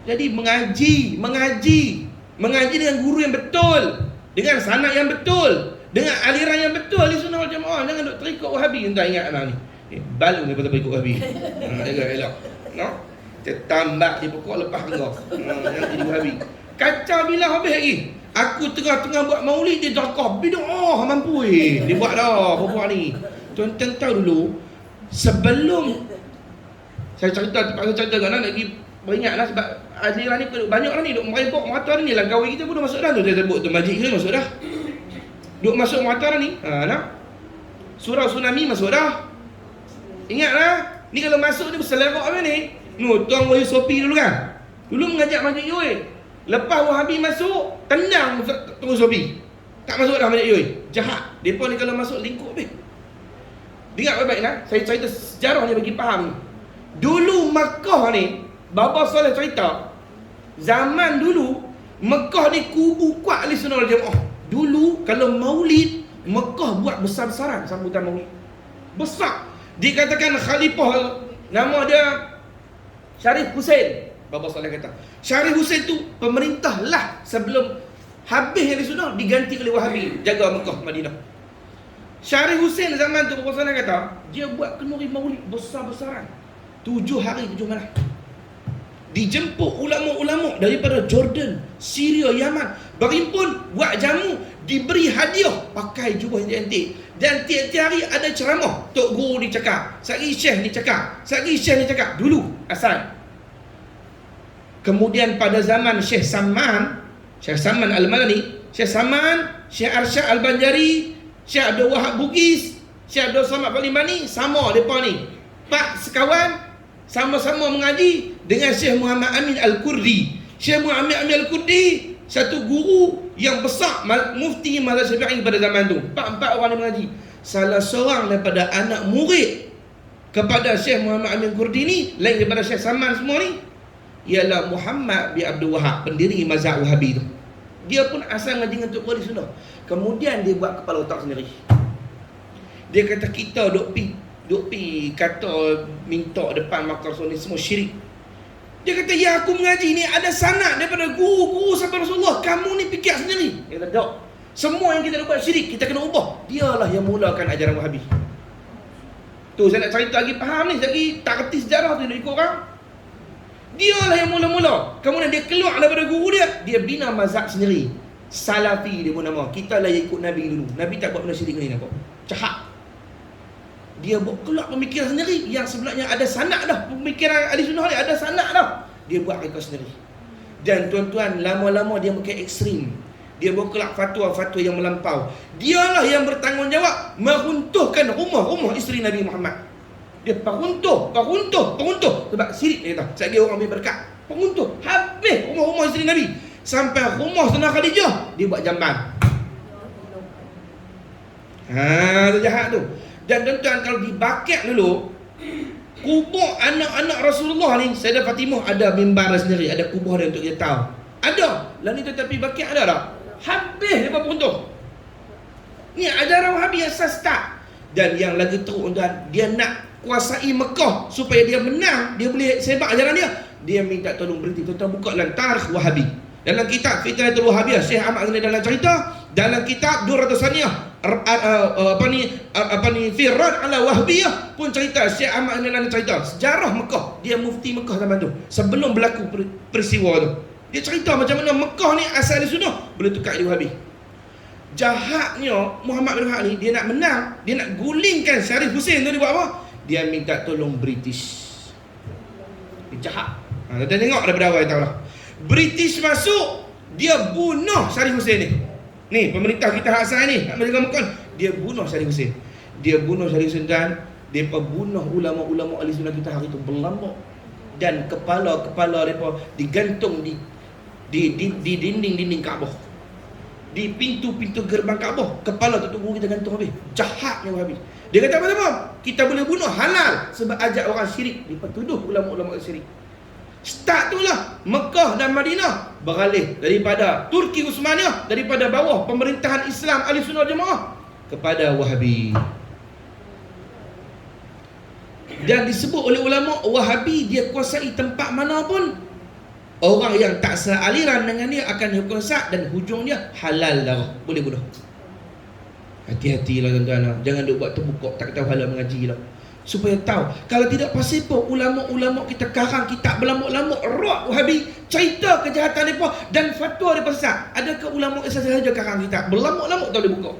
Jadi mengaji dengan guru yang betul, dengan sanad yang betul, dengan aliran yang betul Ahli Sunnah wal Jamaah. Jangan duk terikut Wahabi. Entah ingat anak ni, balu ni pasal ikut Wahabi. Elok. No? Tambak di pokok lepas kau. Yang jadi Wahabi. Kacau bila habis lagi. Aku tengah-tengah buat maulid, dia dakah bid'ah mampu dia buat dah buat ni. Tuan-tuan tahu dulu, sebelum saya cerita kan lagi beringatlah, sebab aliran ni banyak lah ni duk merembok muatar ni, langkawi kita pun dah masuk dah tu. Saya sebut tu majlis kita masuk dah. Duk masuk muatar ni. Nak? Surau tsunami masuk dah. Ingatlah, ni kalau masuk dia berselerak apa ni? Tuan Wahyu Sopi dulu kan. Dulu mengajak majlis Yoi. Lepas Wahabi masuk, tendang Tuan Sopi. Tak masuk dah majlis Yoi. Jahat. Depa ni kalau masuk lingkup habis. Dengar baik-baik lah. Saya cerita sejarah ni bagi faham. Dulu Mekah ni, Bapa Soleh cerita, zaman dulu Mekah ni kubu kuat Ahli Sunnah wal Jamaah. Dulu kalau maulid, Mekah buat besar-besaran sambutan maulid. Besar. Dikatakan khalifah, nama dia Syarif Hussein. Bapa Soleh kata, Syarif Hussein tu pemerintah lah sebelum habis Ahli Sunnah diganti oleh Wahabi jaga Mekah, Madinah. Syarif Hussein zaman tu Bapa Soleh kata, dia buat kenduri maulid besar-besaran. 7 hari 7 malam. Dijemput ulama-ulama daripada Jordan, Syria, Yaman, berimpun, buat jamu, diberi hadiah, pakai jubah yang cantik. Dan tiap-tiap hari ada ceramah. Tok Guru ni cakap, Sagi Syekh ni cakap, Sagi Syekh ni cakap. Dulu asal. Kemudian pada zaman Syekh Saman Al-Malani, Syekh Saman, Syekh Arsyad Al-Banjari, Syekh Abdul Wahab Bugis, Syekh Abdul Samad Palimani, sama mereka ni. Pak sekawan, sama-sama mengaji dengan Syekh Muhammad Amin Al-Kurdi. Syekh Muhammad Amin Al-Kurdi satu guru yang besar, mufti mazhab Syafi'i pada zaman tu. Empat orang ni mengaji. Salah seorang daripada anak murid kepada Syekh Muhammad Amin Al-Kurdi ni, lain daripada Syekh Saman semua ni, ialah Muhammad bin Abdul Wahab, pendiri mazhab Wahabi tu. Dia pun asal ngaji dengan Tok Wali Sunnah. Kemudian dia buat kepala otak sendiri. Dia kata kita duk pi kata minta depan makam ni semua syirik. Dia kata, ya aku mengaji ni ada sanad daripada guru-guru sampai Rasulullah. Kamu ni fikir sendiri. Dia kata, tak. Semua yang kita buat syirik, kita kena ubah. Dialah yang mulakan ajaran Wahabi. Tu saya nak cerita lagi faham ni, lagi tak kerti sejarah tu ikut orang. Dialah yang mula-mula. Kemudian dia keluar daripada guru dia, dia bina mazhab sendiri. Salafi dia pun nama. Kita lah yang ikut Nabi dulu. Nabi tak buat benda syirik ni nampak. Jahat. Dia buat keluar pemikiran sendiri yang sebenarnya ada sanad dah. Pemikiran Ahli Sunnah ni ada sanad dah. Dia buat rekod sendiri. Dan tuan-tuan, lama-lama dia makin ekstrim. Dia buat keluar fatwa-fatwa yang melampau. Dialah yang bertanggungjawab meruntuhkan rumah-rumah isteri Nabi Muhammad. Dia peruntuh. Sebab syirik dia kata. Sekali orang ambil berkat. Peruntuh. Habis rumah-rumah isteri Nabi. Sampai rumah Sayyidah Khadijah, dia buat jamban. Tu jahat tu. Dan tuan-tuan, kalau dibakar dulu, kubur anak-anak Rasulullah ni, Sayyidah Fatimah ada mimbar sendiri, ada kubur dia untuk dia tahu. Ada. Lalu tetapi bakar ada tak? Habis dia peruntuh. Ni ajaran Wahabi yang start. Dan yang lagi teruk tuan, dia nak kuasai Mekah supaya dia menang, dia boleh sebab ajaran dia. Dia minta tolong berhenti. Tuan-tuan buka dalam tarikh Wahabi. Dalam kitab Fitnatul Wahabiyah, Syekh Ahmad Ghani dalam cerita, dalam kitab Durratus Saniyah, Firrad ala Wahabiyah pun cerita, Syekh Ahmad Ghani dalam cerita sejarah Mekah. Dia mufti Mekah zaman tu, sebelum berlaku peristiwa tu. Dia cerita macam mana Mekah ni asal Ahli Sunnah boleh tukar jadi Wahabi. Jahatnya Muhammad bin Wahab ni, dia nak menang, dia nak gulingkan Syarif Hussein tu. Dia buat apa? Dia minta tolong British. Dia jahat. Kita tengok daripada awal tahu lah. British masuk, dia bunuh Syarif Hussein ni. Ni pemerintah kita hak asal ni nak menjaga Mekah, dia bunuh Syarif Hussein. Dia bunuh Syarif Hussein dan dia bunuh ulama-ulama Ahli Sunnah kita hari tu berlambak. Dan kepala-kepala mereka digantung di dinding-dinding Kaabah. Di pintu-pintu gerbang Kaabah, kepala tu tunggu kita gantung habis. Jahatnya Wahabi. Dia kata apa? Kita boleh bunuh halal sebab ajak orang syirik. Dia tuduh ulama-ulama syirik. Start tu lah Mekah dan Madinah beralih daripada Turki Uthmaniyah, daripada bawah pemerintahan Islam Ahli Sunnah Jamaah kepada Wahabi. Dan disebut oleh ulama Wahabi, dia kuasai tempat mana pun, orang yang tak sealiran dengan dia akan dihukum sesat dan hujungnya halal darah, boleh bunuh. Hati-hatilah tuan-tuan, jangan duk buat terbukok tak tahu halal mengaji lah. Supaya tahu, kalau tidak pasti pun ulama-ulama kita karang kitab berlamuk-lamuk rock Wahabi, cerita kejahatan mereka dan fatwa mereka sesat. Adakah ulama sahaja karang kitab berlamuk-lamuk tak boleh buka?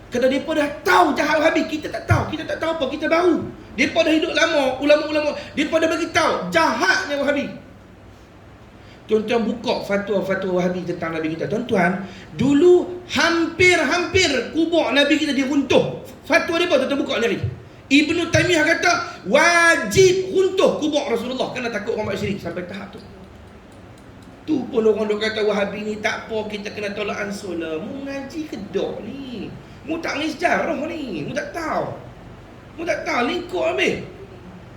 Kerana mereka dah tahu jahat Wahabi, kita tak tahu apa, kita baru. Mereka dah hidup lama, ulama-ulama, mereka dah bagi tahu jahatnya Wahabi. Tuan-tuan buka fatwa-fatwa Wahabi tentang Nabi kita. Tuan-tuan, dulu hampir-hampir kubur Nabi kita diruntuh. Fatwa dia tuan-tuan buka ni. Ibnu Taimiyah kata wajib runtuh kubur Rasulullah kerana takut orang buat syirik sampai tahap tu. Tu pun orang duk kata Wahabi ni tak apa, kita kena tolak ansur lah. Mu ngaji kedok ni. Mu tak ni sejarah ni. Mu tak tahu. Lingkup habis.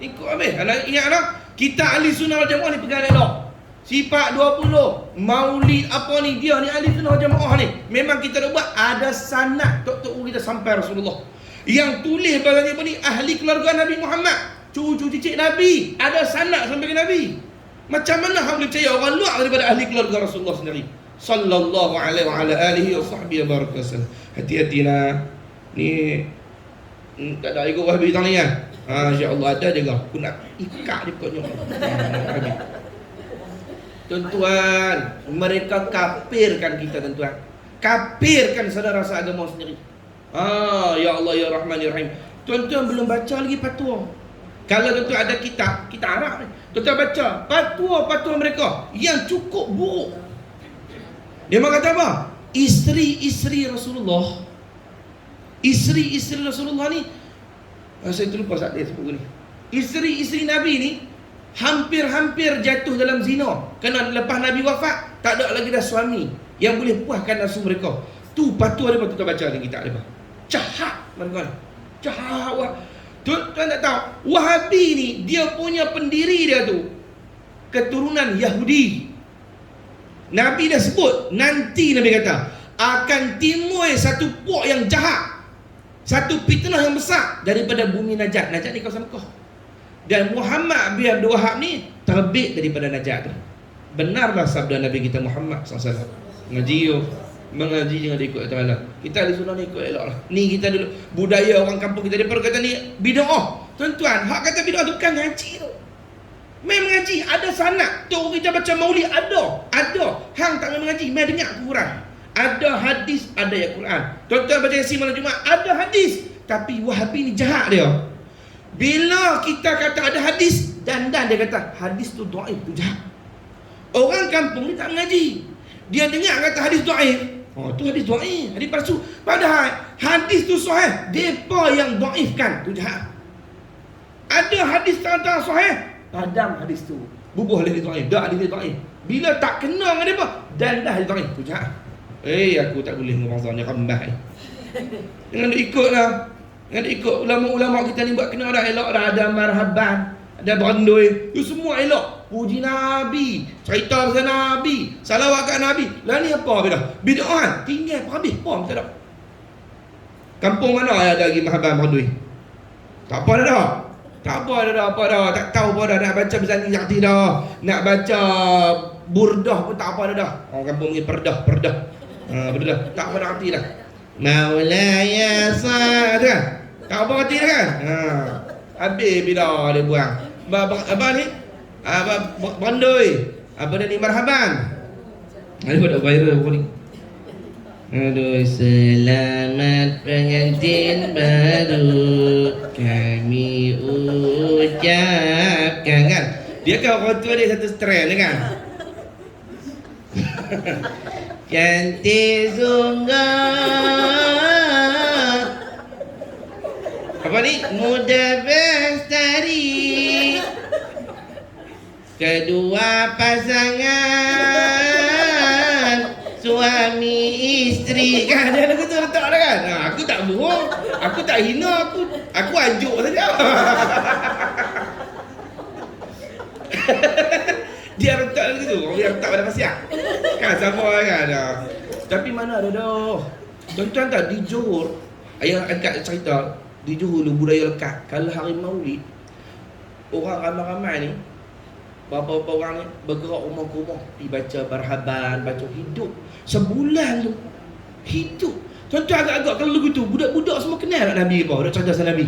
Ingatlah, kita ahli sunnah wal jamaah ni pegang elok. Sifat 20 Maulid apa ni, dia ni ahli sunnah wal jamaah ni. Memang kita dah buat ada sanad tok kita sampai Rasulullah. Yang tulis bahagian apa ni, ahli keluarga Nabi Muhammad, cucu cicit Nabi, ada sanad sampai ke Nabi. Macam mana hang boleh percaya orang luar daripada ahli keluarga Rasulullah sendiri sallallahu alaihi wa ala alihi wa sahbihi wabarakatuh. Hati-hatilah ni. Tak ada ikut Wahabi tang ni kan. InsyaAllah ada juga. Aku nak ikat dia kot nyok. Tuan-tuan, mereka kafirkan kita tuan-tuan. Kafirkan saudara seagama sendiri. Ya Allah ya Rahman ya Rahim. Tuan-tuan belum baca lagi fatwa. Kalau tuan-tuan ada kitab Arab ni, tuan-tuan baca fatwa mereka yang cukup buruk. Dia kata apa? Isteri-isteri Rasulullah ni, saya terlupa saat dia sebut ni. Isteri-isteri Nabi ni hampir-hampir jatuh dalam zina. Kerana lepas Nabi wafat, tak ada lagi dah suami yang boleh puaskan nafsu mereka. Tu patut dia patut baca dalam kitab dia. Jahat mereka. Jahat. Tuan tak tahu, Wahabi ni dia punya pendiri dia tu keturunan Yahudi. Nabi dah sebut, nanti Nabi kata akan timbul satu puak yang jahat, satu fitnah yang besar daripada bumi Najd. Najd ni kawasan Mekah. Dan Muhammad bin Abdul Wahab ni terbit daripada Najd tu. Benarlah sabda Nabi kita Muhammad SAW. Mengaji jangan ikut Ta'ala. Kita ahli sunnah ni ikut elok lah. Ni kita dulu budaya orang kampung kita, dia kata ni bid'ah. Tuan-tuan, hak kata bid'ah tu bukan ngaji tu. Main mengaji, ada sanad. Tu kita baca maulid, ada. Hang tak main mengaji, main dengar Quran. Ada hadis, ada ayat Quran. Tuan-tuan baca Yasin malam Jumaat, ada hadis. Tapi Wahabi ni jahat dia. Bila kita kata ada hadis, dan dia kata hadis tu dhaif, tu jahat. Orang kampung ni tak mengaji, dia dengar kata hadis dhaif. Tu hadis dhaif, hadis palsu. Padahal hadis tu sahih, depa yang dhaifkan, tu jahat. Ada hadis tentang sahih, padam hadis tu, bubuh hadis dhaif, dah hadis dhaif. Bila tak kena dengan depa, dan dah hadis dhaif, tu jahat. Aku tak boleh ngomong pasal ni rambah. Jangan ikutlah. Jangan ikut ulama-ulama kita ni buat kena dah elok dah, ada marhaban, ada berandoi, itu semua elok. Puji Nabi, cerita pasal Nabi, salawat kat Nabi. Lah ni apa beda? Bid'ah tinggal habis pom tak ada. Kampung mana ada lagi marhaban berandoi? Tak apa dah. Tak tahu apa dah, nak baca Bizanti Yakti dah, nak baca burdah pun tak apa dah. Orang kampung ni perdah. Perdah, tak apa dah arti dah. Maulaya sa' kan? Tak apa arti dah kan? Habis bila dia buang. Apa ni? Bandoi. Apa dah ni marhaban? Ada pada viral apa ni? Aduh, selamat pengantin baru kami ucapkan kan. Dia kan orang tua dia satu trend kan. Cantik sungguh. Apa ni? Muda bestari. Kedua pasangan suami isteri kan, ada lagu tu letak dah kan. Aku tak bohong, aku tak hina, aku ajuk saja. Dia letak lagu tu, dia letak pada pasiak kan, sama kan. Tapi mana ada dah. Tuan-tuan tak, di Johor, ayah angkat cerita, di Johor budaya lekat, kalau hari Maulid orang ramai-ramai ni, beberapa orang ni bergerak rumah ke rumah, pergi baca barhaban, baca hidup sebulan tu. Hidup. Tuan-tuan agak-agak kalau begitu, budak-budak semua kenal tak Nabi apa? Dak cerita pasal Nabi.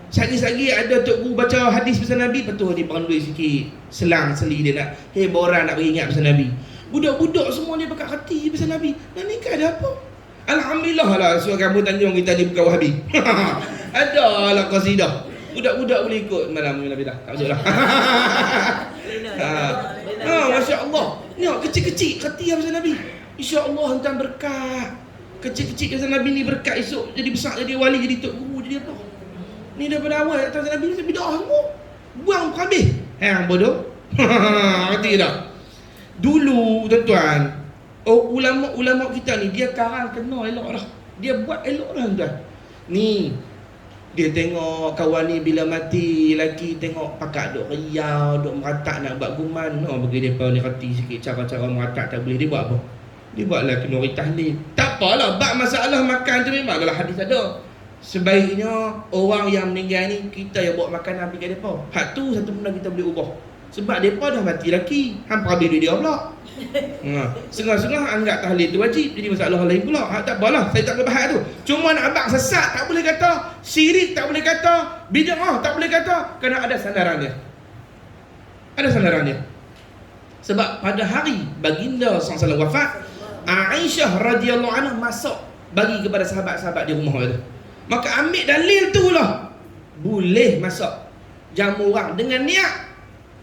Sagi-sagi ada Tok Guru baca hadis pasal Nabi, betul dia pandai sikit, selang-seli dia nak boran nak beringat pasal Nabi. Budak-budak semua dia pakat hati pasal Nabi. Nak nikah ada apa? Alhamdulillah lah Suara Kampung Tanjung kita ni bukan Wahabi. Ada lah qasidah. Budak-budak boleh ikut malam Nabi dah. Tak masuk lah. Masya Allah. Tengok kecil-kecil hati pasal Nabi. Insya Allah hantar berkat. Kecil-kecil pasal Nabi ni berkat, esok jadi besar, jadi wali, jadi Tok Guru, jadi apa. Ni daripada awal tak tahu pasal Nabi ni bidah semua. Buang habis. Hang bodoh. Ngerti tak? Dulu tuan-tuan, ulama-ulama kita ni dia karang kena elok dah. Dia buat elok dah tuan. Ni dia tengok kawan ni bila mati lagi, tengok pakak duk riau, duk meratak nak buat guman. Bagi depa ni reti sikit cara-cara meratak tak boleh. Dia buat apa? Dia buatlah kenuri tahlil. Tak apalah, bab masalah makan tu memang dalam hadis ada. Sebaiknya orang yang meninggal ni kita yang bawa makanan pergi ke depa. Hak tu satu benda kita boleh ubah. Sebab depa dah mati lagi, hampa habis duit dia pula. Setengah-setengah anggap tahlil tu wajib, jadi masalah lain pula. Tak apalah, saya tak boleh bahas tu. Cuma nak abang sesat tak boleh kata, syirik tak boleh kata, bid'ah tak boleh kata, kerana ada sandaran dia. Ada sandaran dia. Sebab pada hari baginda SAW wafat, Aisyah radhiyallahu anha masak bagi kepada sahabat-sahabat di rumah itu. Maka ambil dalil tu lah, boleh masak jamu orang dengan niat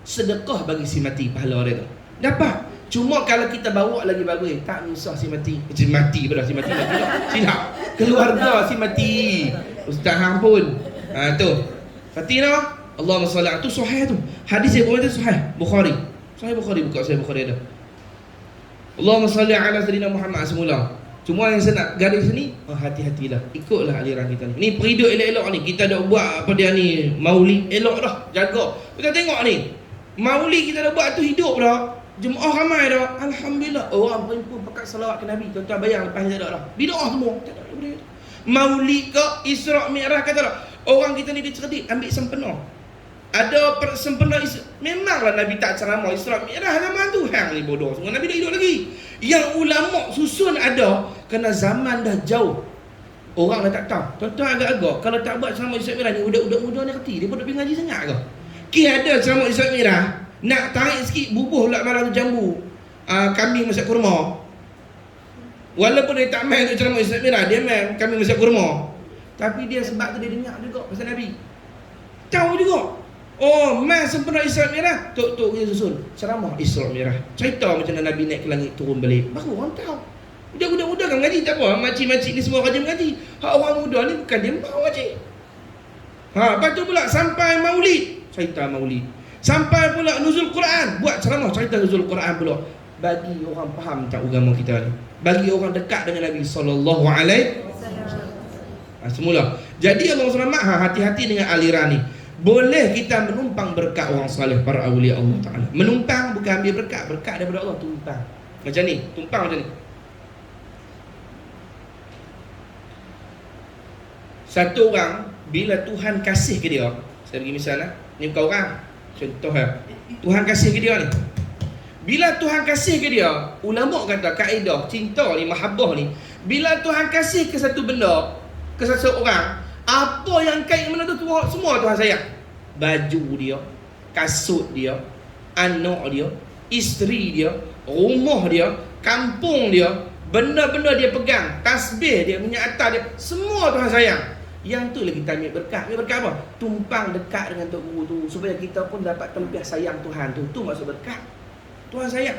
sedekah bagi si mati, pahala dia tu dapat. Cuma kalau kita bawa lagi bagus, tak misah si mati. Si mati pada si mati mati tak. Silap. Keluarga si mati. Ustaz hang pun. Tu. Fatina, Allahumma salli tu sahih tu. Hadis yang tu sahih Bukhari. Sahih Bukhari, buka sahih Bukhari ada. Allahumma salli ala sayyidina Muhammad semula. Cuma yang saya nak garis ni, hati-hatilah, ikutlah aliran kita ni. Ni peridu elok-elok ni. Kita dah buat apa dia ni, maulid elok dah, jaga. Kita tengok ni, maulid kita dah buat tu hidup dah. Jemaah ramai dah. Alhamdulillah. Orang perempuan pakai salawat ke Nabi. Tuan-tuan bayang lepas ni tak ada dah. Bid'ah semua. Tak ada boleh. Maulid ke Isra' Mi'raj kata tak. Orang kita ni dia cerdik, ambil sempena. Ada sempena memanglah Nabi tak ceramah Isra' Mi'raj zaman tu. Hang ni bodoh semua. Nabi dah hidup lagi. Yang ulama susun ada kerana zaman dah jauh. Orang dah tak tahu. Tuan-tuan agak-agak kalau tak buat ceramah Isra' Mi'raj ni, budak-budak muda ni reti. Dia pun pergi ngaji sangat ke? Ada ceramah Isra' Mi'raj, nak tarik sikit bubuh lah malam tu jambu. Kambing masak kurma. Walaupun dia tak main untuk ceramah Isra' Mi'raj, dia main kambing masak kurma. Tapi dia sebab tu dia dengar juga pasal Nabi. Tahu juga. Main sempena Isra' Mi'raj, tok-tok dia susun ceramah Isra' Mi'raj. Cerita macam mana Nabi naik ke langit turun balik. Baru orang tahu. Budak-budak kan ngaji tak apa. Makcik-makcik ni semua rajin mengaji. Hak orang muda ni bukan dia mau ngaji. Lepas tu pula sampai maulid, cerita maulid. Sampai pula nuzul Quran, buat ceramah cerita nuzul Quran pula. Bagi orang faham tak agama kita ni. Bagi orang dekat dengan Nabi sallallahu alaihi wasallam. Semula. Jadi Allah SWT hati-hati dengan aliran ni. Boleh kita menumpang berkat orang salih, para awliya Allah Ta'ala. Menumpang bukan ambil berkat. Berkat daripada Allah, tumpang. Macam ni, tumpang macam ni. Satu orang, bila Tuhan kasih ke dia, saya bagi misal lah, ni bukan orang, contoh lah, Tuhan kasih ke dia ni. Bila Tuhan kasih ke dia, ulama kata kaedah cinta ni, mahabbah ni, bila Tuhan kasih ke satu benda, ke satu orang, apa yang kait benda tu semua Tuhan sayang. Baju dia, kasut dia, anak dia, isteri dia, rumah dia, kampung dia, benda-benda dia pegang, tasbih dia, minyak atar dia, semua Tuhan sayang. Yang tu lagi kita ambil berkat. Ambil berkat apa? Tumpang dekat dengan Tok Guru tu, supaya kita pun dapat tempiah sayang Tuhan tu. Tu maksud berkat. Tuhan sayang.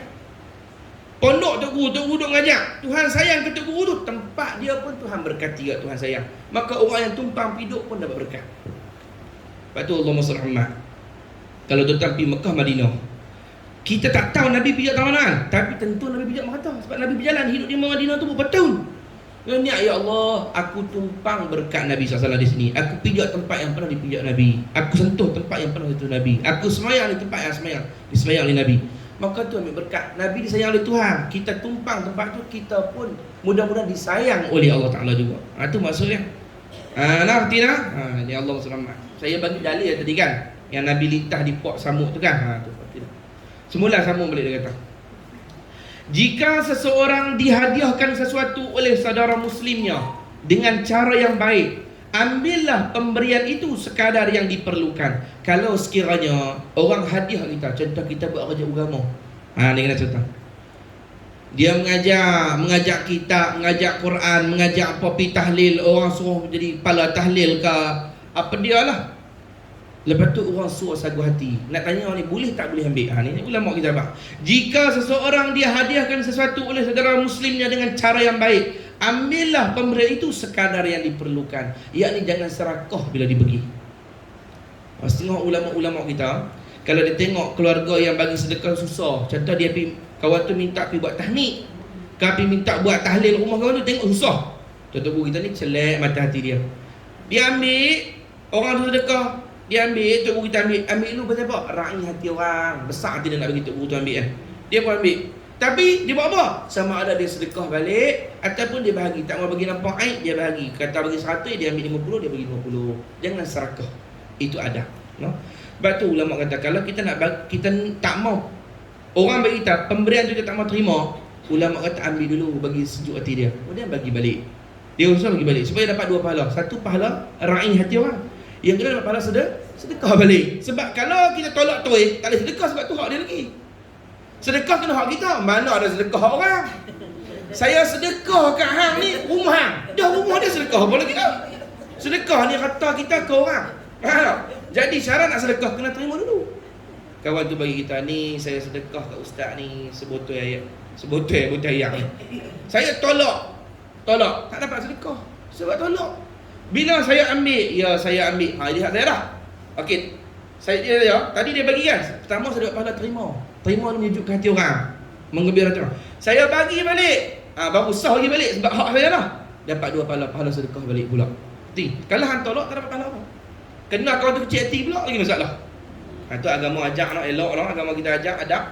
Pondok Tok Guru duk ngajak, Tuhan sayang ke Tok Guru tu, tempat dia pun Tuhan berkati kat Tuhan sayang. Maka orang yang tumpang piduk pun dapat berkat. Lepas tu Allahumma salli Muhammad. Kalau tuan-tuan pergi Mekah Madinah, kita tak tahu Nabi pijak tahun mana, tapi tentu Nabi pijak Mekah. Sebab Nabi berjalan hidup di Madinah tu berapa tahun. Dia niat, ya Allah, aku tumpang berkat Nabi SAW di sini. Aku pijak tempat yang pernah dipijak Nabi. Aku sentuh tempat yang pernah sentuh Nabi. Aku semayang di tempat yang disemayang oleh Nabi. Maka tu ambil berkat. Nabi disayang oleh Tuhan. Kita tumpang tempat tu, kita pun mudah-mudahan disayang oleh Allah Ta'ala juga. Itu maksudnya. Nah, Tina. Ni Allah SWT. Saya bagi dalil tadi kan. Yang Nabi lintah di pot samuk tu kan. Tu tidak. Semula sambung balik dia kata, jika seseorang dihadiahkan sesuatu oleh saudara muslimnya dengan cara yang baik, ambillah pemberian itu sekadar yang diperlukan. Kalau sekiranya orang hadiah kita, contoh kita buat kerja agama, ni kena contoh, dia mengajak kita, mengajak Quran, mengajak apa pi tahlil, orang suruh jadi kepala tahlil ke apa dia lah. Lepas tu orang suruh sagu hati, nak tanya orang ni boleh tak boleh ambil. Ni ulama kita abang. Jika seseorang dia hadiahkan sesuatu oleh saudara muslimnya dengan cara yang baik, ambillah pemberian itu sekadar yang diperlukan. Yakni jangan serakah bila dibagi. Setengah ulama-ulama kita, kalau dia tengok keluarga yang bagi sedekah susah, contoh dia pergi, kawan tu minta pergi buat tahnik, pergi minta buat tahlil rumah kawan tu, tengok susah, tuan-tuan kita ni celek mata hati dia. Dia ambil, orang tu sedekah, dia ambil, tok guru kita ambil dulu pasal apa? Raih hati orang, besar hati dia nak bagi tok guru tu ambil kan. Dia pun ambil. Tapi dia buat apa? Sama ada dia sedekah balik ataupun dia bahagi. Tak mau bagi nampak aib, dia bahagi. Kata bagi 100, dia ambil 50, dia bagi 50. Jangan serakah. Itu ada, no? Sebab tu ulama kata kalau kita nak bagi, kita tak mau orang bagi kita pemberian tu dia tak mau terima, ulama kata ambil dulu, bagi sejuk hati dia, kemudian bagi balik. Dia usaha bagi balik supaya dapat dua pahala. Satu pahala raih hati orang, yang kedua dapat pahala sedekah balik. Sebab kalau kita tolak tu tak boleh sedekah sebab tu hak dia lagi. Sedekah kena hak kita. Mana ada sedekah orang? Saya sedekah kat hang ni rumah hang. Dah rumah dia sedekah apa lagi tak? Sedekah ni harta kita ke orang. Jadi syarat nak sedekah kena terima dulu. Kawan tu bagi kita ni, saya sedekah kat ustaz ni sebotol ayat. Sebotol ayat ni. Saya tolak, tak dapat sedekah sebab tolak. Bila saya ambil, ya saya ambil. Dia hak saya dah. Okey. Tadi dia bagi kan. Pertama saya dapat pahala terima. Terima ni menyejukkan hati orang, menggembirakan orang. Saya bagi balik. Baru sah bagi balik sebab hak saya dah. Dapat dua pahala sedekah balik pula. Kalau hang tolak tak dapat pahala apa. Kena kau tu kecil hati pula lagi masalah. Tu agama ajak nak elok lah, agama kita ajak adab.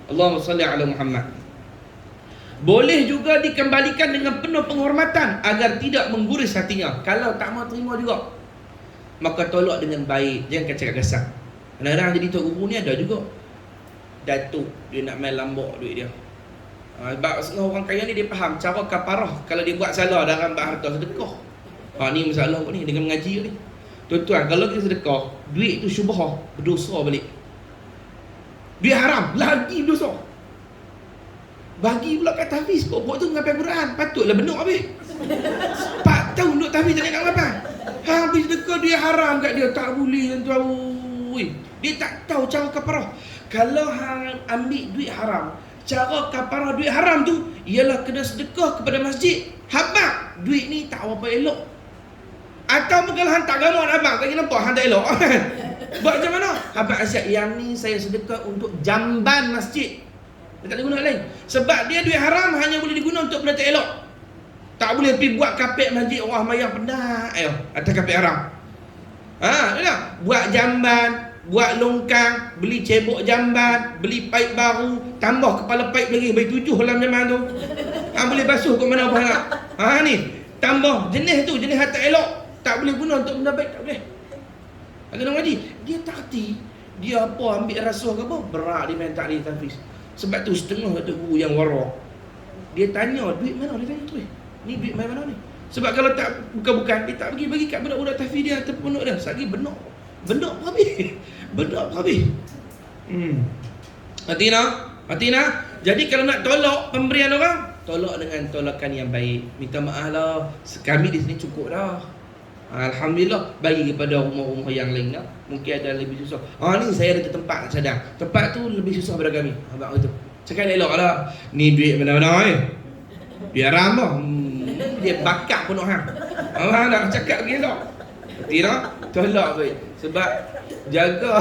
Allahumma salli ala Muhammad. Boleh juga dikembalikan dengan penuh penghormatan agar tidak mengguris hatinya. Kalau tak mau terima juga, maka tolak dengan baik, jangan cakap kasar. Kadang-kadang jadi tok guru ni ada juga datuk dia nak main lambok duit dia. Sebab setengah orang kaya ni dia faham cara kafarah kalau dia buat salah dalam bab harta sedekah. Ni masalah ni dengan mengaji ni. Tuan-tuan, kalau kita sedekah, duit tu syubhah, berdosa balik. Duit haram, lagi berdosa. Bagi pula kat tahfiz, pokok tu mengapai Quran, patutlah benar habis. 4 tahun duduk tahfiz tak nak ngapai. Habis sedekah duit haram kat dia, tak boleh tuan. Dia tak tahu cara kafarah. Kalau hang ambil duit haram, cara kafarah duit haram tu ialah kena sedekah kepada masjid. Habaq duit ni tak apa elok. Atau kalau hang tak gamak abang, tak nampak hang tak elok. Buat macam mana? Habaq asyik yang ni saya sedekah untuk jamban masjid. Dia tak ada guna lain. Sebab dia duit haram hanya boleh diguna untuk benda tak elok. Tak boleh pergi buat kapek masjid orang mayang penat atas kapek haram. Buat jamban, buat longkang, beli cebok jamban, beli paip baru, tambah kepala paip lagi, bagi 7 dalam jamban tu. Boleh basuh ke mana apa nak. Ni tambah jenis tu, jenis tak elok, tak boleh guna untuk benda baik, tak boleh. Kena ngaji, dia tak reti. Dia apa ambil rasuah ke apa, berat dia main taklim tahfiz. Sebab tu setengah tok guru yang warak, dia tanya duit mana, dia tanya tu ni duit mana ni. Sebab kalau tak bukan dia tak bagi kat budak-budak tahfiz dia ataupun pondok dia, sagi benak habis. Benak habis. Hati nak. Jadi kalau nak tolak pemberian orang, tolak dengan tolakan yang baik. Minta maaf lah, kami di sini cukup dah. Alhamdulillah, bagi kepada rumah-rumah yang lain dah. Mungkin ada lebih susah. Ni saya ada tempat nak cadang. Tempat tu lebih susah pada kami. Abang kata, cakap elok lah. Ni duit mana-mana Duit haram lah. Dia bakar penuh hang. Abang nak cakap begini elok. Tidak, tolak baik. Sebab jaga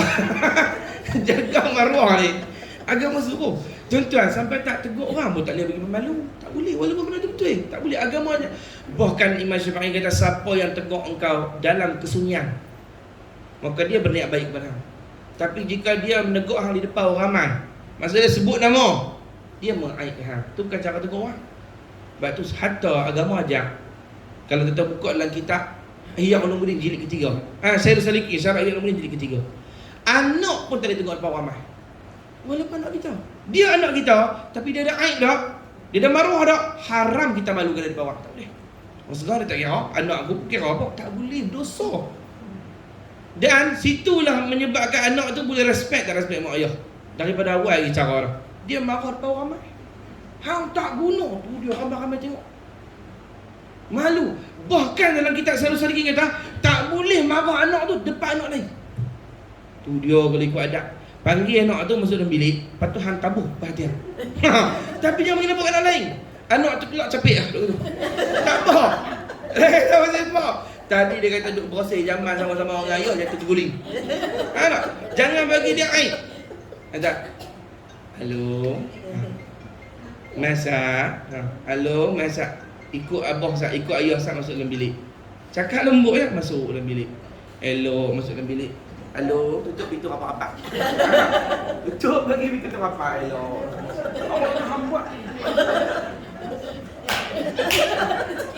jaga maruah ni. Agama suruh. Tuan-tuan, sampai tak tegur orang pun tak boleh bagi pemalu. Tak boleh, walaupun benda tu betul. Tak boleh, agama aja. Bahkan Imam Syafi'i kata, siapa yang tegur engkau dalam kesunyian, maka dia berniat baik kepada hang. Tapi jika dia menegur hang di depan orang ramai, maksudnya dia sebut nama, dia mengaibkan hang. Itu bukan cara tegur orang. Sebab tu hatta agama ajar. Kalau kita buka dalam kitab, Ihya Ulumuddin jilid ketiga. Syarih Saliki Syarah Ihya Ulumuddin jilid ketiga. Anak pun tak boleh tengok depan ramai. Walaupun anak kita, dia anak kita, tapi dia ada aib tak? Dia ada maruah tak? Haram kita malukan dia depan orang. Tak boleh. Orang segar dia tak kira. Anak aku kira apa? Tak boleh, dosa. Dan situlah menyebabkan anak tu boleh respect tak respect mak ayah. Daripada awal lagi cara dia. Dia marah depan orang ramai. Hang tak guna tu dia ramai-ramai tengok. Malu. Bahkan dalam kitab Syarah Saliki kata tak boleh marah anak tu depan anak lain. Tu dia kalau ikut adab. Panggil anak tu masuk dalam bilik, lepas tu hang tabuh perhatian. Tapi jangan mengenapa anak lain. Anak tu kelak capek lah duduk tu. Tak apa. Tak apa. Tadi dia kata duduk berasih zaman sama-sama orang ayah, jatuh terguling. Tak? Jangan bagi dia aib. Kata, halo, masak. Halo, masak. Ikut abah sah, ikut ayah sah masuk dalam bilik. Cakap lembut ya, masuk dalam bilik. Hello, masuk dalam bilik. Halo, tutup pintu rapat-rapat. Tutup bagi pintu rapat. Hello. Awak nak buat.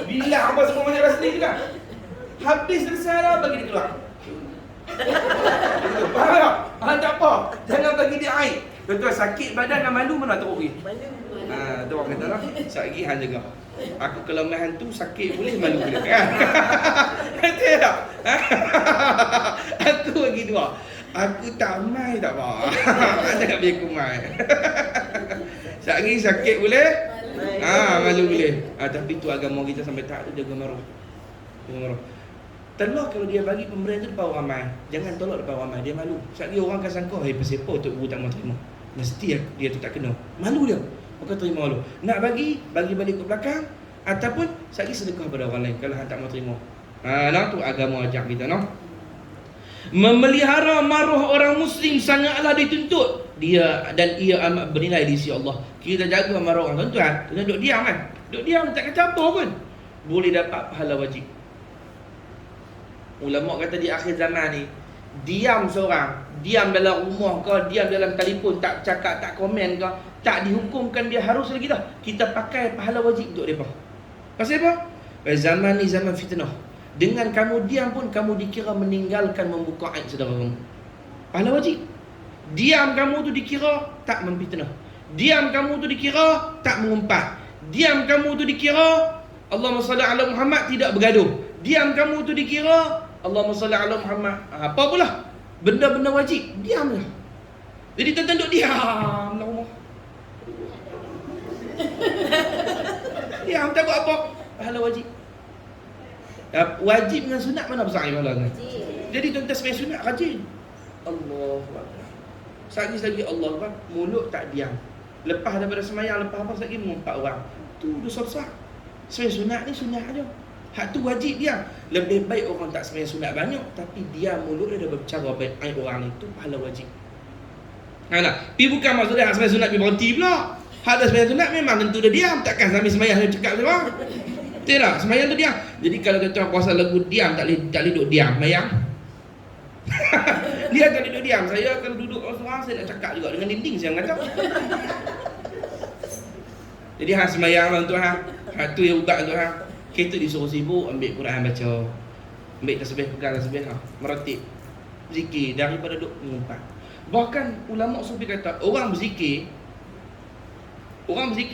Bila apa semua macam rasli juga. Habis selesai lah bagi dia keluar. Faham tak? Tak apa. Jangan bagi dia air. Betul, sakit badan dan malu mana teruk pergi? Tu orang kata lah, sakit hang jaga. Aku kalau main hantu sakit boleh, malu boleh kan? Kata tak? Aku bagi dua. Aku tak main tak apa. Jangan biar aku main. Sakit boleh? Malu boleh. Tapi tu agama kita sampai tak tu jaga maruah. Tolak kalau dia bagi pemberian tu depan orang ramai. Jangan tolak depan orang ramai, dia malu. Sekali orang akan sangka, pasal apa Tok Guru tak mau terima. Mesti dia tu tak kena. Malu dia. Maka terima malu. Nak bagi balik ke belakang ataupun sekali sedekah pada orang lain kalau hang tak mau terima. Tu agama ajak kita memelihara maruah orang muslim sangatlah dituntut. Dia dan ia amat bernilai di sisi Allah. Kita jaga maruah orang tuan. Tuan duduk diam kan. Duduk diam tak kata apa pun. Boleh dapat pahala wajib. Ulama kata di akhir zaman ni, diam seorang, diam dalam rumah ke, diam dalam telefon, tak cakap, tak komen ke, tak dihukumkan dia harus lagi dah. Kita pakai pahala wajib untuk mereka. Pasal apa? Zaman ni zaman fitnah. Dengan kamu diam pun kamu dikira meninggalkan membuka aib saudara kamu. Pahala wajib. Diam kamu tu dikira tak memfitnah. Diam kamu tu dikira tak mengumpat. Diam kamu tu dikira Allahumma salli ala Muhammad tidak bergaduh. Diam kamu tu dikira Allahumma salli ala Muhammad. Apa pula? Benda-benda wajib, diamlah. Jadi tuan-tuan duduk diam dalam rumah. Diam, tak buat apa. Pahala wajib. Wajib dengan sunat mana besar pahalanya? Jadi tuan-tuan sembahyang sunat rajin. Allahu Akbar. Sekali lagi Allah Akbar, mulut tak diam. Lepas daripada sembahyang, lepas apa lagi mengumpat orang. Tu dosa besar. Sembahyang sunat ni sunat aja. Hak tu wajib dia. Lebih baik orang tak sembahyang sunat banyak, tapi dia mulut dia dah berbicara baik aib orang ni, tu pahala wajib. Tapi bukan maksudnya hak sembahyang sunat pergi berhenti pula. Hak dah sembahyang sunat memang tentu dia diam. Takkan sambil sembahyang dia cakap semua. Tidak, sembahyang tu diam. Jadi kalau kita puasa lagu diam, tak boleh duduk diam sembahyang. Dia tak duduk diam. Saya kalau duduk seorang, saya nak cakap juga dengan dinding saya kata. Jadi hak sembahyang lah untuk hak tu yang ubat untuk hak. Kita disuruh sibuk ambil Quran baca, ambil tasbih, pegang tasbih, meratib, zikir daripada duduk mengumpat. Bahkan ulama sufi kata orang berzikir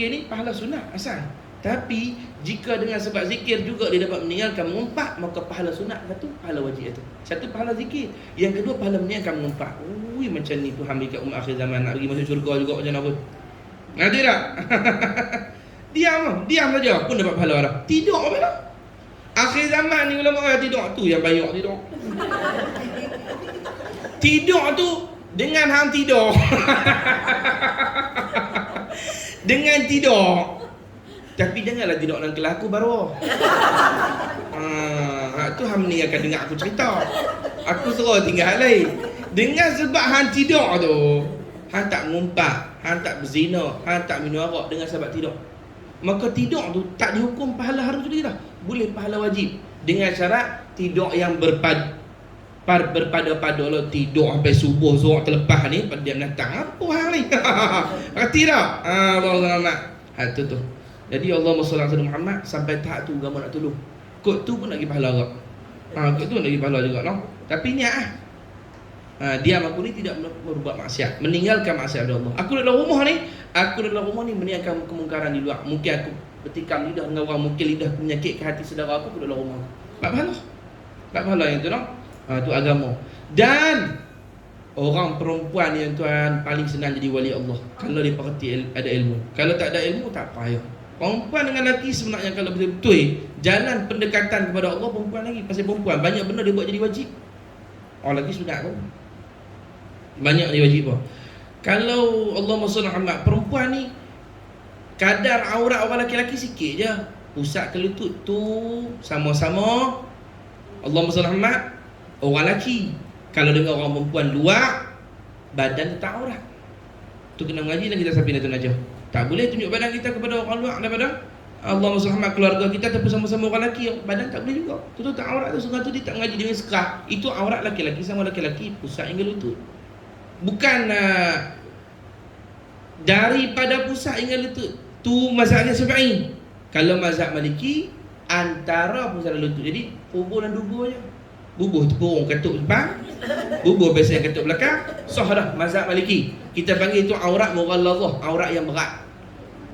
ni pahala sunat asal. Tapi jika dengan sebab zikir juga dia dapat meninggalkan mengumpat, maka pahala sunat satu, pahala wajib itu. Satu pahala zikir, yang kedua pahala meninggalkan mengumpat. Macam ni Tuhan berikan umat akhir zaman nak pergi masuk syurga juga macam apa? Ngerti tak? Diam saja pun dapat pahala dah. Tidur apa dah? Akhir zaman ni ulama kata tidur tu yang banyak tidur. Tidur tu dengan hang tidur. Dengan tidur. Tapi janganlah tidur dalam kelas aku baru. Tu hang ni akan dengar aku cerita. Aku suruh tinggal lain. Dengan sebab hang tidur tu, hang tak ngumpat, hang tak berzina, hang tak minum arak dengan sebab tidur. Maka tidur tu tak dihukum pahala harus lagi dah. Boleh pahala wajib. Dengan syarat tidur yang berpada-pada lah. Tidur sampai subuh, zuhur terlepas ni, pada dia menatang. Apa hal ni? Hati tak? Allah tu. Jadi Allah SWT Muhammad sampai tahap tu agama nak tolong. Kod tu pun nak pergi pahala agak. Itu lagi pahala juga no. Tapi niat diam aku ni tidak berbuat maksiat, meninggalkan maksiat Allah. Aku dalam rumah ni meninggalkan kemungkaran di luar. Mungkin aku bertikam lidah dengan orang, mungkin lidah aku menyakitkan hati saudara aku dalam rumah. Tak pahala yang tu no. Itu agama. Dan orang perempuan yang tuan paling senang jadi wali Allah kalau dia perhati ada ilmu. Kalau tak ada ilmu tak payah. Perempuan dengan lelaki sebenarnya kalau betul-betul jalan pendekatan kepada Allah, perempuan lagi. Pasal perempuan banyak benda dia buat jadi wajib. Orang lelaki sunat pun banyak dia wajib pun. Kalau Allah SWT, perempuan ni kadar aurat orang lelaki-lelaki sikit je. Pusat ke lutut tu sama-sama Allah SWT orang lelaki. Kalau dengan orang perempuan luar, badan tak aurat. Tu kena mengaji dan kita sampai Datuk Najah. Tak boleh tunjuk badan kita kepada orang luar daripada Allah SWT, keluarga kita ataupun sama-sama orang lelaki. Badan tak boleh juga. Tu tak aurat tu. Sebab tu dia tak mengaji dengan sekrah. Itu aurat lelaki-lelaki sama lelaki-lelaki, pusat hingga lutut. Bukan daripada pusat hingga lutut. Tu mazhab Syafi'i. Kalau mazhab Maliki, antara pusat dan lutut. Jadi bubuh dan dubur je. Bubuh tu pun katuk depan, bubuh biasa yang katuk belakang. Sah dah mazhab Maliki. Kita panggil itu aurat mughalladhah, aurat yang berat.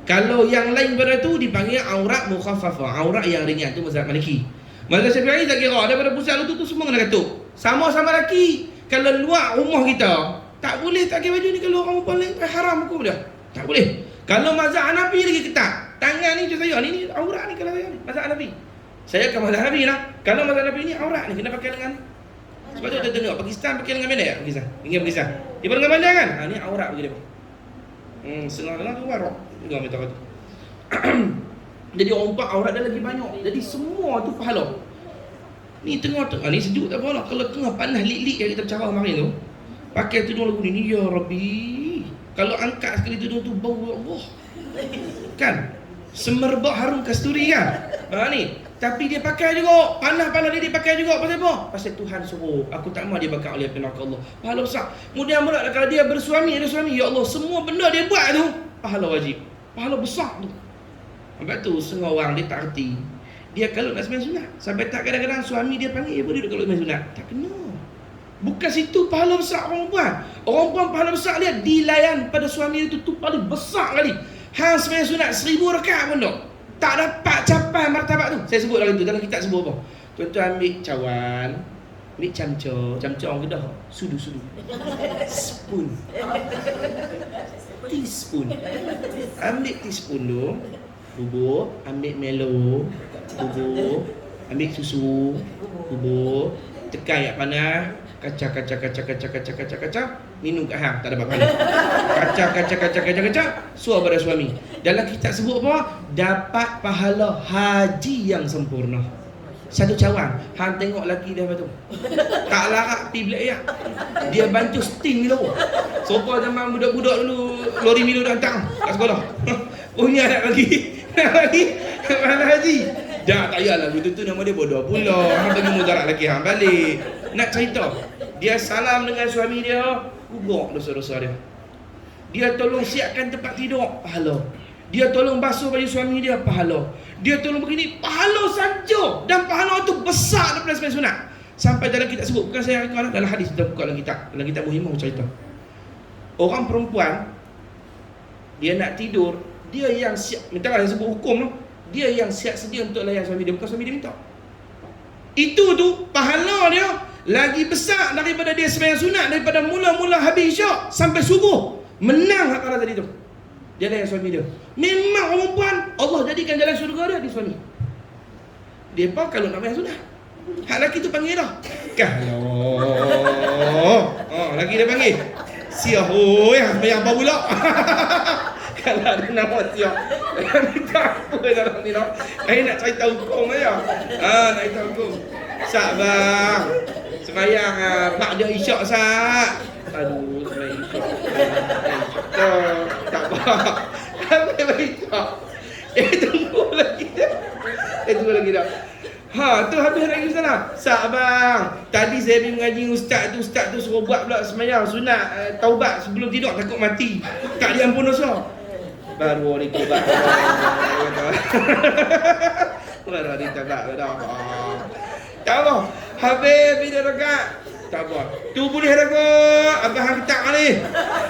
Kalau yang lain pada tu dipanggil aurat mukhaffafah, aurat yang ringan. Tu mazhab Maliki. Mazhab Syafi'i tak kira, daripada pusat lutut tu semua kena katuk. Sama-sama lelaki. Kalau luar rumah kita tak boleh tak pakai baju ni. Kalau orang perempuan lain haram hukum dia. Tak boleh. Kalau mazhab Hanafi lagi ketat. Tangan ni macam saya ni aurat ni kalau saya ni. Mazhab Hanafi. Saya akan mazhab Hanafi lah. Kalau mazhab Hanafi ni aurat ni kena pakai lengan. Sebab tu kita tengok Pakistan pakai lengan pendek. Pakistan. Dia lengan panjang kan? Ni aurat bagi dia. Setengah tu warok. Tengok kita kata. Jadi orang empat aurat dia lagi banyak. Jadi semua tu pahala. Ni tengah-tengah ni sejuk tak apalah. Kalau tengah panas lik-lik yang kita bercara kemarin tu, pakai tudung lagu ni, ya Rabbi. Kalau angkat sekali tudung tu bau Allah. Kan? Semerbak harum kasturi kan? Ni. Tapi dia pakai juga. Panas-panas dia pakai juga. Pasal apa? Pasal Tuhan suruh. Aku tak mahu dia bakar oleh neraka Allah. Pahala besar. Kemudian pula kalau dia bersuami, ada suami, ya Allah, semua benda dia buat tu pahala wajib. Pahala besar tu. Sebab tu setengah orang dia tak erti. Dia kalau nak sembahyang sunat, sampai tak kadang-kadang suami dia panggil, boleh duduk kalau sembahyang sunat. Tak kena. Bukan situ pahala besar orang perempuan. Orang perempuan pahala besar dia dilayan pada suami dia tu paling besar kali. Hang sembahyang sunat 1000 rakaat pun tak dapat capai martabat tu. Saya sebut lagi tu dalam kitab sebut apa? Tuan-tuan ambil cawan, ambil camca orang Kedah, sudu. Spoon. Teaspoon. Ambil teaspoon tu, bubur, ambil Melo, bubur, ambil susu, bubur, tekan air panas, kacak, minum kat hang, tak dapat pahala. Kacak, suar pada suami. Dalam kitab sebut apa? Dapat pahala haji yang sempurna. Satu cawan, hang tengok lelaki dia apa tu? Tak larat pi bilik air. Dia bantu steam Milo. Sopa zaman budak-budak dulu lori Milo dah hantar kat sekolah. Punya nak lagi pahala haji. Dah tak payahlah betul tu nama dia bodoh pula. Hang tengok mudarat lelaki hang balik. Nak cerita, dia salam dengan suami dia, gugur dosa-dosa dia. Dia tolong siapkan tempat tidur, pahala. Dia tolong basuh baju suami dia, pahala. Dia tolong begini, pahala saja. Dan pahala tu besar daripada sembahyang sunat. Sampai dalam kitab sebut, bukan saya rekod, dalam hadis kita buka dalam kitab Muhimmah cerita. Orang perempuan dia nak tidur, dia yang siap, minta lah sebut hukum tu, dia yang siap sedia untuk layan suami dia, bukan suami dia minta. Itu tu pahala dia lagi besar daripada dia sembahyang sunat, daripada mula-mula habis isyak sampai subuh. Menang hak pahala tadi tu. Dia layan suami dia. Memang orang perempuan Allah jadikan jalan syurga dia di suami. Dia apa kalau nak sembahyang sunat. Hak lelaki tu panggil dah. Kalau lelaki dia panggil siah oi, sembahyang apa pula? Kalau ada nama siap, minta apa dalam ni nak? Saya nak cerita hukum aja. Nak cerita hukum. Bang. Sembahyang mak dia isyak sat. Aduh, sembahyang isyak. Tak apa. Sampai isyak. Tunggu lagi dah. Tu habis lagi sana. Bang. Tadi saya pergi mengaji ustaz tu suruh buat pula sembahyang sunat taubat sebelum tidur takut mati. Tak diampun dosa. Baru hari taubat. Baru hari taubat dah. Tak apa. Habis bila rakaat, tak apa. Tu boleh dah kot. Abang hang tak ni.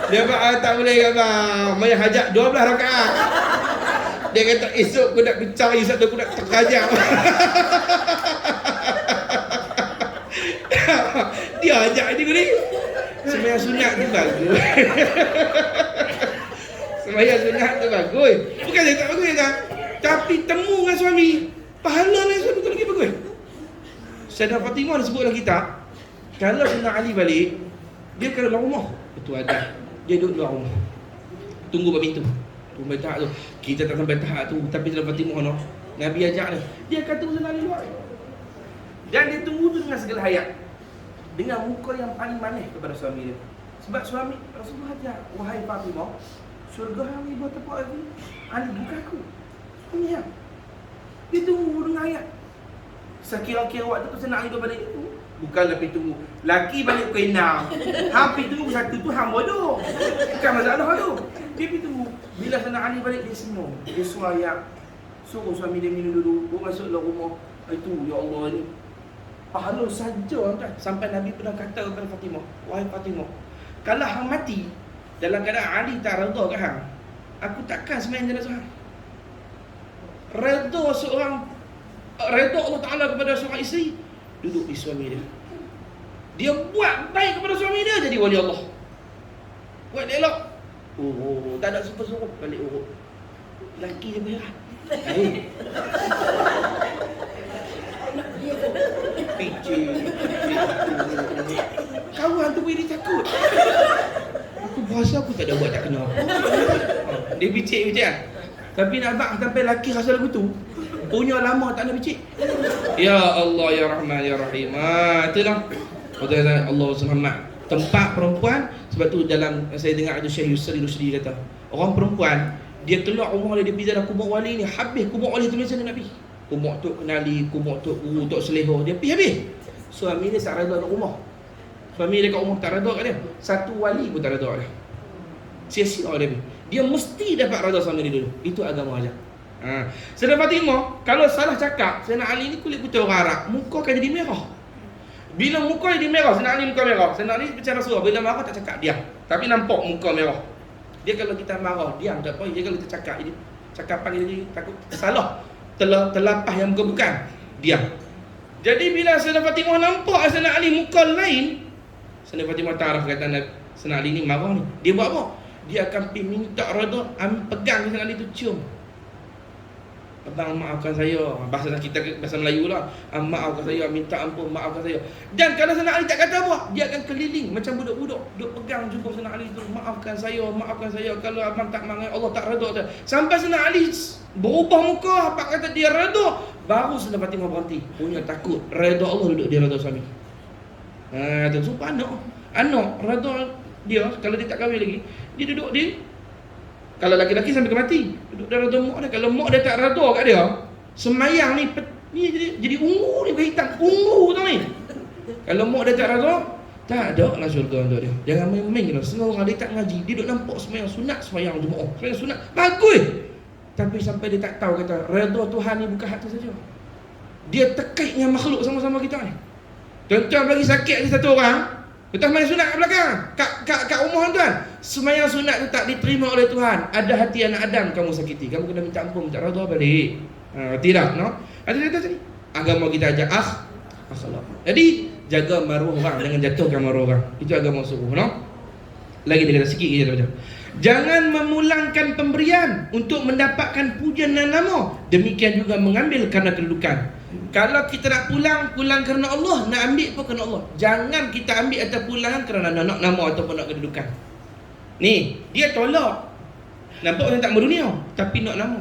Dia tak boleh abang. Mai hajat 12 rakaat. Dia kata esok aku nak bincang, esok aku nak terkajak. Dia ajak dia ni. Sembahyang sunat tu bagus. Sembahyang sunat tu bagus. Bukan dia tak bagus tak. Tapi temu dengan suami, pahala dengan suami tu lagi bagus. Sayyidah Fatimah dia sebut dalam kitab, kalau Sayyidina Ali balik, dia ke dalam rumah. Itu ada. Dia duduk luar rumah. Tunggu bab itu. Tunggu tahap tu. Kita tak sampai tahap tu, tapi Sayyidah Fatimah no, Nabi ajak dia. Dia kata Sayyidina Ali luar. Dan dia tunggu tu dengan segala hayat. Dengan muka yang paling manis kepada suami dia. Sebab suami Rasulullah ajak, wahai Fatimah, syurga yang ibu tepuk lagi, Ali bukan aku. Suami yang. Dia tunggu dengan hayat. Sekira-kira waktu tu senang Ali balik itu. Bukan lebih tunggu. Laki balik ke 6. Hampir tunggu satu tu hang bodoh. Bukan masalah tu. Dia pergi tunggu. Bila senang Ali balik dia senyum. Dia suayak. Suruh suami dia minum dulu. Baru masuk dalam rumah. Itu ya Allah ni. Pahala saja tuan. Sampai Nabi pernah kata kepada Fatimah, wahai Fatimah, kalau hang mati dalam keadaan Ali tak redha kat hang, aku takkan sembahyang jenazah hang. Redha seorang, redha Allah Ta'ala kepada seorang isteri, duduk di suami dia. Dia buat baik kepada suami dia, jadi wali Allah. Buat dia elok. Oh, tak ada suruh balik urut. Laki dia berat. Picit. Kawan tu boleh takut. Aku berasa aku tak ada buat tak kena apa. Dia picit kan. Tapi nak bak sampai laki rasa lagu tu, punya lama tak nak picit. Ya Allah ya Rahman ya Rahim. Itulah Allah Subhanahu tempat perempuan. Sebab tu dalam saya dengar ada Syekh Yusri Rusdi kata, orang perempuan dia keluar rumah dia pergi dalam kubur wali ni, habis kubur wali tu macam Nabi. Kubur tok kenali, kubur tok guru, tok seleho, dia pergi habis. Suami dia tak redha kat rumah. Suami dia kat rumah tak redha kat dia. Satu wali pun tak redha kat dia. Sia-sia dia. Dia mesti dapat redha suami dia dulu. Itu agama ajar. Sayyidina Fatimah kalau salah cakap, Sayyidina Ali ni kulit putih orang Arab, muka akan jadi merah. Bila muka jadi merah, Sayyidina Ali muka merah. Sayyidina Ali bicara Rasulullah, bila marah tak cakap, diam. Tapi nampak muka merah. Dia kalau kita marah, diam tak apa. Dia kalau kita cakap, dia cakapan dia takut salah. Terlapah yang bukan, diam. Jadi bila Sayyidina Fatimah nampak Sayyidina Ali muka lain, Sayyidina Fatimah taraf kata Sayyidina Ali ni marah ni. Dia buat apa? Dia akan pergi minta redha, pegang Sayyidina Ali tu, cium. Abang maafkan saya. Bahasa kita, bahasa Melayu lah. Maafkan saya, minta ampun, maafkan saya. Dan kalau Sayyidina Ali tak kata apa, dia akan keliling macam budak-budak, duk pegang jubah Sayyidina Ali tu, maafkan saya, maafkan saya. Kalau abang tak mangai, Allah tak redha saya. Sampai Sayyidina Ali berubah muka, apa kata dia redha, baru Sayyidina Fatimah berhenti. Punya takut, redha Allah duduk dia redha suami. Tu sumpah anak redha dia, kalau dia tak kahwin lagi, dia duduk dia. Kalau laki-laki sampai ke mati, duduk dalam redha mak dia. Kalau mak dia tak redha kat dia, semayang ni jadi ungu ni, berhitam ungu tau ni. Kalau mak dia tak redha, tak ada lah syurga untuk dia. Jangan main-main lah. Setengah orang dia tak ngaji, dia duduk nampak semayang sunat, semayang Jumaat, semayang sunat, bagus. Tapi sampai dia tak tahu kata redha Tuhan ni bukan hak tu saja. Dia terkait dengan makhluk sama-sama kita ni. Contoh bagi sakit ni satu orang, kita semayang sunat kat belakang, kat rumah tuan. Semayang sunat tu tak diterima oleh Tuhan. Ada hati anak Adam kamu sakiti, kamu kena minta ampun, minta redha balik. Tidak, no? Ada kata sini. Agama kita ajak akhlak. Jadi jaga maruah orang, jangan jatuhkan maruah orang. Itu agama suruh, no? Lagi dia kata sikit kita baca. Jangan memulangkan pemberian untuk mendapatkan pujian dan nama. Demikian juga mengambil kerana kedudukan. Kalau kita nak pulang kerana Allah, nak ambil pun kerana Allah. Jangan kita ambil atau pulangan kerana nak nama ataupun nak kedudukan. Ni, dia tolak. Nampak orang tak mau dunia, tapi nak nama.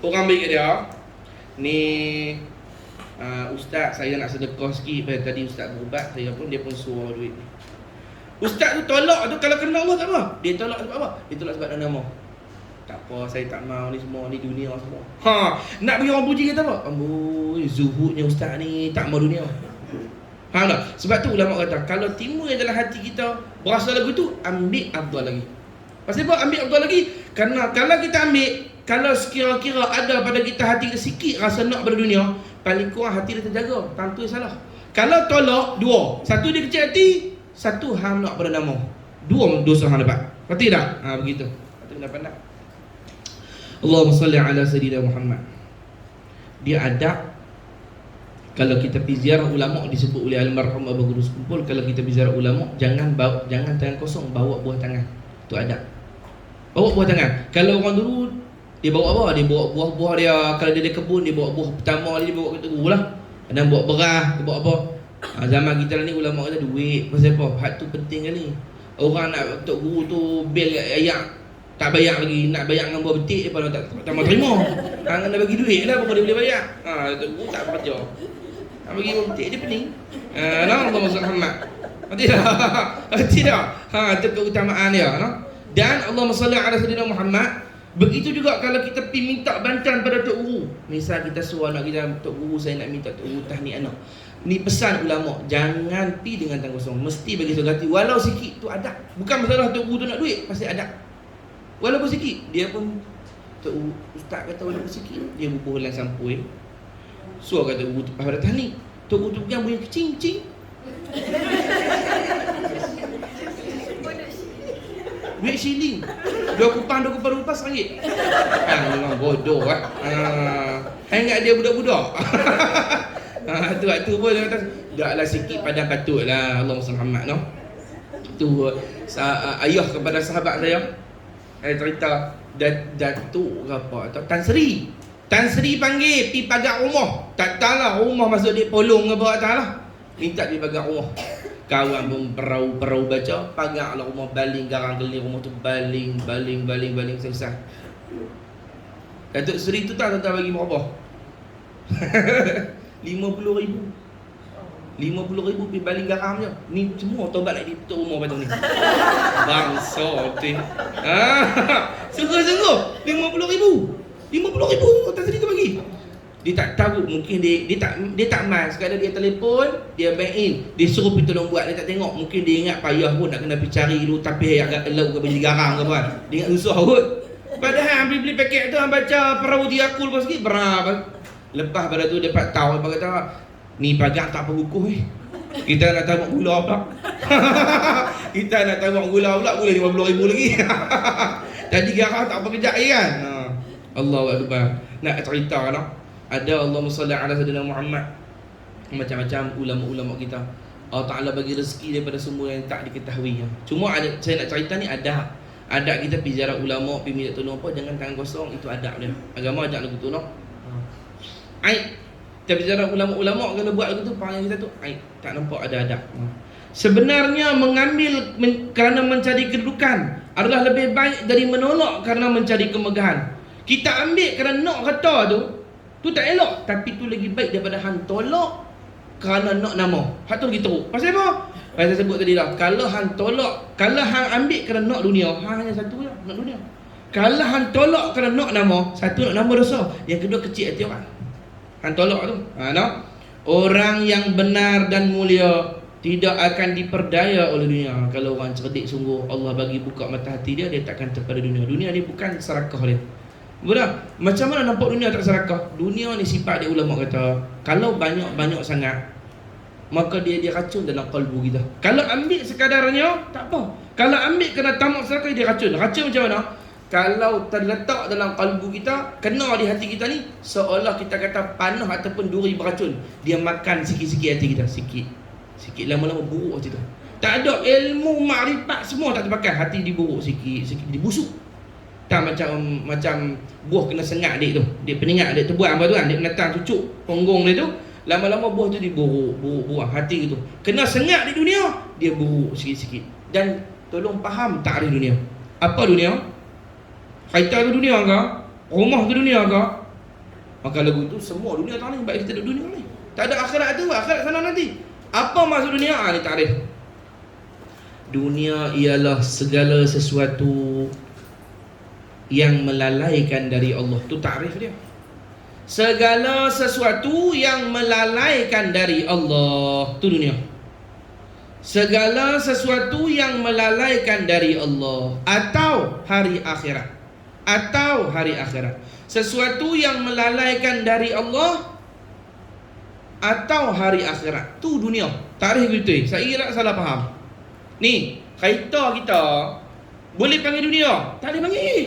Orang ambil kat dia, ni ustaz, saya nak sedekah sikit. Tadi ustaz berubat, saya pun dia pun suruh duit ni. Ustaz tu tolak tu kalau kena Allah tak apa. Dia tolak sebab apa? Dia tolak sebab nak nama. Tak apa, saya tak mau ni semua, ni dunia semua. Nak bagi orang puji kata apa? Amboi, zuhudnya ustaz ni, tak mau dunia. Faham tak? Sebab tu ulama kata, kalau timbul dalam hati kita berasa lagu tu, ambil afdal lagi. Pasal apa ambil afdal lagi? Kerana kalau kita ambil, kalau sekira-kira ada pada kita hati kita sikit rasa nak pada dunia, paling kurang hati dia terjaga, tentu salah. Kalau tolak dua, satu dia kecil hati, satu hang nak pada nama. Dua dosa hang dapat. Berarti tak? Begitu. Itu dapat tak? Allahumma salli ala sayyidina Muhammad. Dia adab. Kalau kita pergi ziarah ulama, disebut oleh almarhum Abu Guru Sekumpul, kalau kita pergi ziarah ulama, jangan tangan kosong, bawa buah tangan. Itu adab. Bawa buah tangan. Kalau orang dulu dia bawa apa? Dia bawa buah-buah dia. Kalau dia ada kebun, dia bawa buah pertama dia bawa ke guru lah. Kadang bawa beras, dia bawa apa? Zaman kita ni ulama kata duit. Pasal apa? Hak tu penting kali. Orang nak tok guru tu bil ayak tak bayar lagi, nak bayar dengan buah betik depa tak mau terima. Hang nak bagi duit lah baru dia boleh bayar. Tok guru tak kerja. Nak bagi buah betik dia pening. Nah, Allah masuk Muhammad. Tidak. Itu keutamaan dia, no? Dan Allahumma salli ala sayyidina Muhammad. Begitu juga kalau kita pergi minta bantuan pada tok guru. Misal kita suruh anak kita, tok guru saya nak minta tok guru tahniah anak. Ni pesan ulama, jangan pi dengan tangan kosong, mesti bagi sogati walau sikit. Tu adab. Bukan masalah tok guru tu nak duit, pasti adab. Walaupun sikit, dia pun tok ustaz kata walaupun sikit, dia bubuh dalam sampul. Suruh kata guru tu pada tahniah. Tok guru tu pegang bunyi kecing-kecing. Duit shilling. Dua kupang rupas ringgit. Memang bodoh lah. Ingat dia budak-budak. Tu pun dia kata taklah sikit padang patut lah. Allahumma salli Muhammad, no? Tu ayah kepada sahabat saya cerita Datuk ke apa atau Tan Sri. Tan Sri panggil pi pagar rumah. Tak tahulah rumah masuk di polong ke apa tak lah. Minta pi pagar rumah. Kawan pun perau baca, pagar lah rumah, baling garang geling rumah tu, baling selesai. Datuk Seri tu tak bagi berapa? 50,000. 50,000 pergi baling garam je. Ni semua tobat lagi tutup rumah patut ni. Bangsa tu. Sungguh-sungguh 50,000. 50,000 tak sedih tu bagi. Dia tak tahu, mungkin dia tak mas. Sekadar dia telefon, dia bank in, dia suruh pergi tolong buat, dia tak tengok. Mungkin dia ingat payah pun nak kena pergi cari dulu tapi agak elok ke beli garang ke apa. Dia ingat susah kot. Padahal beli paket tu baca perahu diakul pun sikit berapa. Lepas pada tu dia dapat tahu apa kata, ni pagar tak apa hukum Kita nak tahu gula pula. Kita nak tahu gula pula, gula 50,000 lagi. Tadi garang tak apa kejap kan. Allahu akbar. Nak cerita kan? Ada Allahumma salli ala sayyidina Muhammad. Macam-macam ulama-ulama kita, Allah Ta'ala bagi rezeki daripada semua yang tak diketahui. Cuma saya nak cerita ni adab kita pergi ziarah ulama, pergi minta tolong apa, jangan tangan kosong. Itu adab dia. Agama ajak lagu tu, no? Aib. Kita pergi ziarah ulama-ulama, kalau buat lagu tu, panggil kita tu aib. Tak nampak ada adab. Sebenarnya mengambil kerana mencari kedudukan adalah lebih baik dari menolak kerana mencari kemegahan. Kita ambil kerana nak kata tu tak elok, tapi tu lagi baik daripada hang tolak kerana nak nama. Hak tu lagi teruk. Pasal apa? Pasal sebut tadi dah. Kalau hang tolak, kalau hang ambil kerana nak dunia, hang hanya satu je, nak dunia. Kalau hang tolak kerana nak nama, satu nak nama dosa, yang kedua kecil hati orang. Hang tolak tu. No? Orang yang benar dan mulia tidak akan diperdaya oleh dunia. Kalau orang cerdik sungguh, Allah bagi buka mata hati dia takkan terpada dunia. Dunia ni bukan serakah dia. Betul? Macam mana nampak dunia tak serakah? Dunia ni sifat dia, ulama kata, kalau banyak-banyak sangat, maka dia racun dalam kalbu kita. Kalau ambil sekadarnya, tak apa. Kalau ambil kena tamak serakah, dia racun. Racun macam mana? Kalau terletak dalam kalbu kita, kena di hati kita ni, seolah kita kata panah ataupun duri beracun. Dia makan sikit-sikit hati kita. Sikit lama-lama buruk hati tu. Tak ada ilmu, makrifat, semua tak terpakai. Hati diburuk sikit-sikit, dibusuk. Tak macam buah kena sengat dia tu. Dia peningat dia terbuat apa tu kan. Dia menatang cucuk punggung dia tu. Lama-lama buah tu diburuk hati gitu. Kena sengat di dunia, dia buruk sikit-sikit. Dan tolong faham takrif dunia. Apa dunia? Kereta tu dunia ke? Rumah tu dunia ke? Maka lagu tu semua dunia tak ni. Baik kita duduk dunia ni. Tak ada akhirat tu, akhirat sana nanti. Apa maksud dunia? Ni takrif. Dunia ialah segala sesuatu yang melalaikan dari Allah. Tu takrif dia. Segala sesuatu yang melalaikan dari Allah, tu dunia. Segala sesuatu yang melalaikan dari Allah atau hari akhirat. Sesuatu yang melalaikan dari Allah atau hari akhirat. Tu dunia. Tarikh gitu. Saya tak salah faham. Ni, kereta kita boleh panggil dunia? Tak boleh panggil.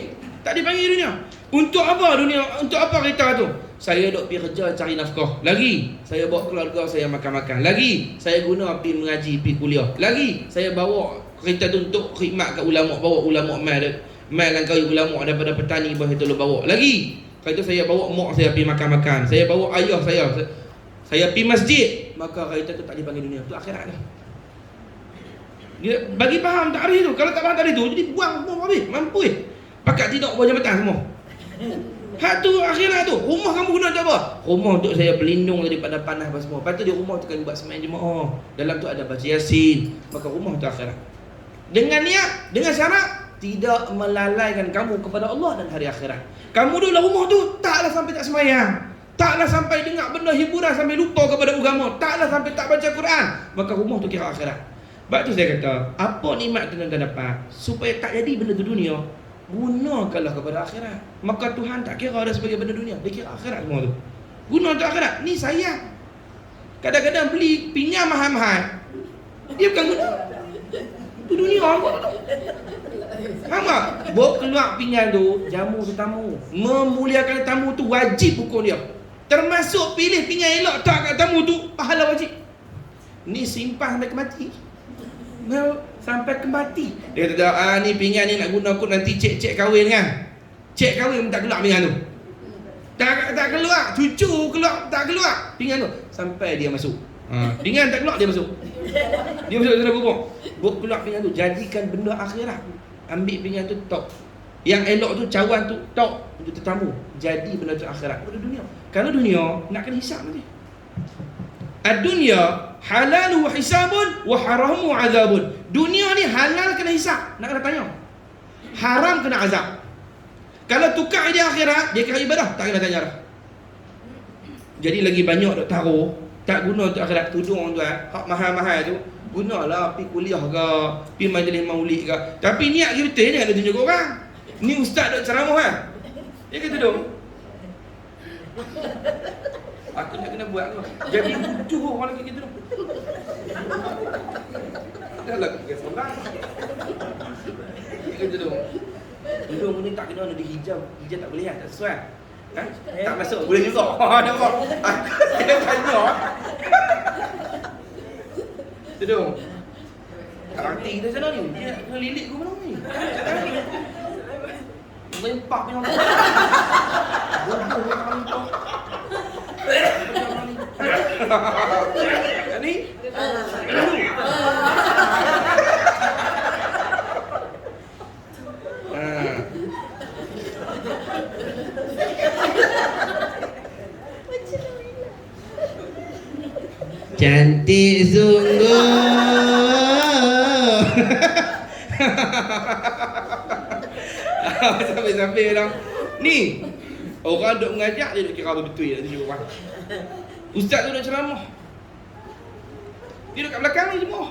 Tak dipanggil dunia. Untuk apa dunia? Untuk apa kereta tu? Saya duk pergi kerja cari nafkah. Lagi, saya bawa keluarga saya makan-makan. Lagi, saya guna pergi mengaji, pergi kuliah. Lagi, saya bawa kereta tu untuk khidmat kat ulama, bawa ulama mai dan kau ulama daripada petani bah itu lo bawa. Lagi, kereta saya bawa mak saya pergi makan-makan. Saya bawa ayah saya pergi masjid. Maka kereta tu tak dipanggil dunia. Tu akhirat dah. Dia bagi faham takrif tu. Kalau tak faham takrif tu, jadi buang semua habis. Mampu pakat tidak buat jabatan semua. Hak tu akhirat tu. Rumah kamu guna untuk apa? Rumah untuk saya berlindung daripada panas apa semua. Lepas tu di rumah tu kan buat sembahyang jemaah. Dalam tu ada baca Yasin. Maka rumah tu akhirat. Dengan niat, dengan syarat tidak melalaikan kamu kepada Allah dan hari akhirat. Kamu duduk dalam rumah tu taklah sampai tak sembahyang. Taklah sampai dengar benda hiburan sampai lupa kepada agama. Taklah sampai tak baca Quran. Maka rumah tu kira akhirat. Sebab tu saya kata, apa nikmat tuan-tuan dapat supaya tak jadi benda tu dunia, gunakanlah kepada akhirat. Maka Tuhan tak kira ada sebagai benda dunia, dia kira akhirat semua tu. Guna untuk akhirat. Ni sayang. Kadang-kadang beli pinjam mahal-mahal, dia bukan guna. Tu dunia apa tu? Faham tak? Bawa keluar pinjam tu, jamu tetamu. Memuliakan tamu tu wajib hukum dia. Termasuk pilih pinjam elok tak kat tamu tu, pahala wajib. Ni simpan sampai ke mati. Sampai ke mati. Dia kata, ni pinjam ni nak guna kot nanti cek kahwin kan. Cek kahwin tak keluar pinjam tu. Tak keluar, cucu keluar tak keluar pinjam tu sampai dia masuk. Pinjam tak keluar dia masuk. Dia masuk dalam kubur. Bawa keluar pinjam tu, jadikan benda akhirat. Ambil pinjam tu tok. Yang elok tu cawan tu tok untuk tetamu. Jadi benda tu akhirat. Benda dunia. Kalau dunia nak kena hisap nanti. Ad-dunya halalu wa hisabun wa haramu azabun. Dunia ni halal kena hisap, nak kena tanya. Haram kena azab. Kalau tukar dia akhirat, dia kira ibadah, tak kena tanya dah. Jadi lagi banyak duk taruh, tak guna untuk akhirat. Tudung tu hak mahal-mahal tu, gunalah pergi kuliah ke, pergi majlis maulid ke. Tapi niat kita betul, jangan tunjuk kat orang. Ni ustaz duk ceramah kan. Dia kata tudung. Aku nak kena buat tu. Jadi butuh orang lagi gitu. Dah lah ke seorang. Dia kata tu. Hidung ni tak kena ada hijab. Hijab tak boleh tak sesuai. Ha? Tak masuk boleh juga. Nampak. Aku kena tanya. Tudung. Arti kita sana ni. Dia kena lilit ke mana ni? Lempak ni orang. Bodoh orang tu. Ni cantik sungguh. Sampai-sampai orang ni orang duk mengajak dia duk kira betul nak tunjuk orang. Ustaz tu nak ceramah. Dia duduk kat belakang ni semua.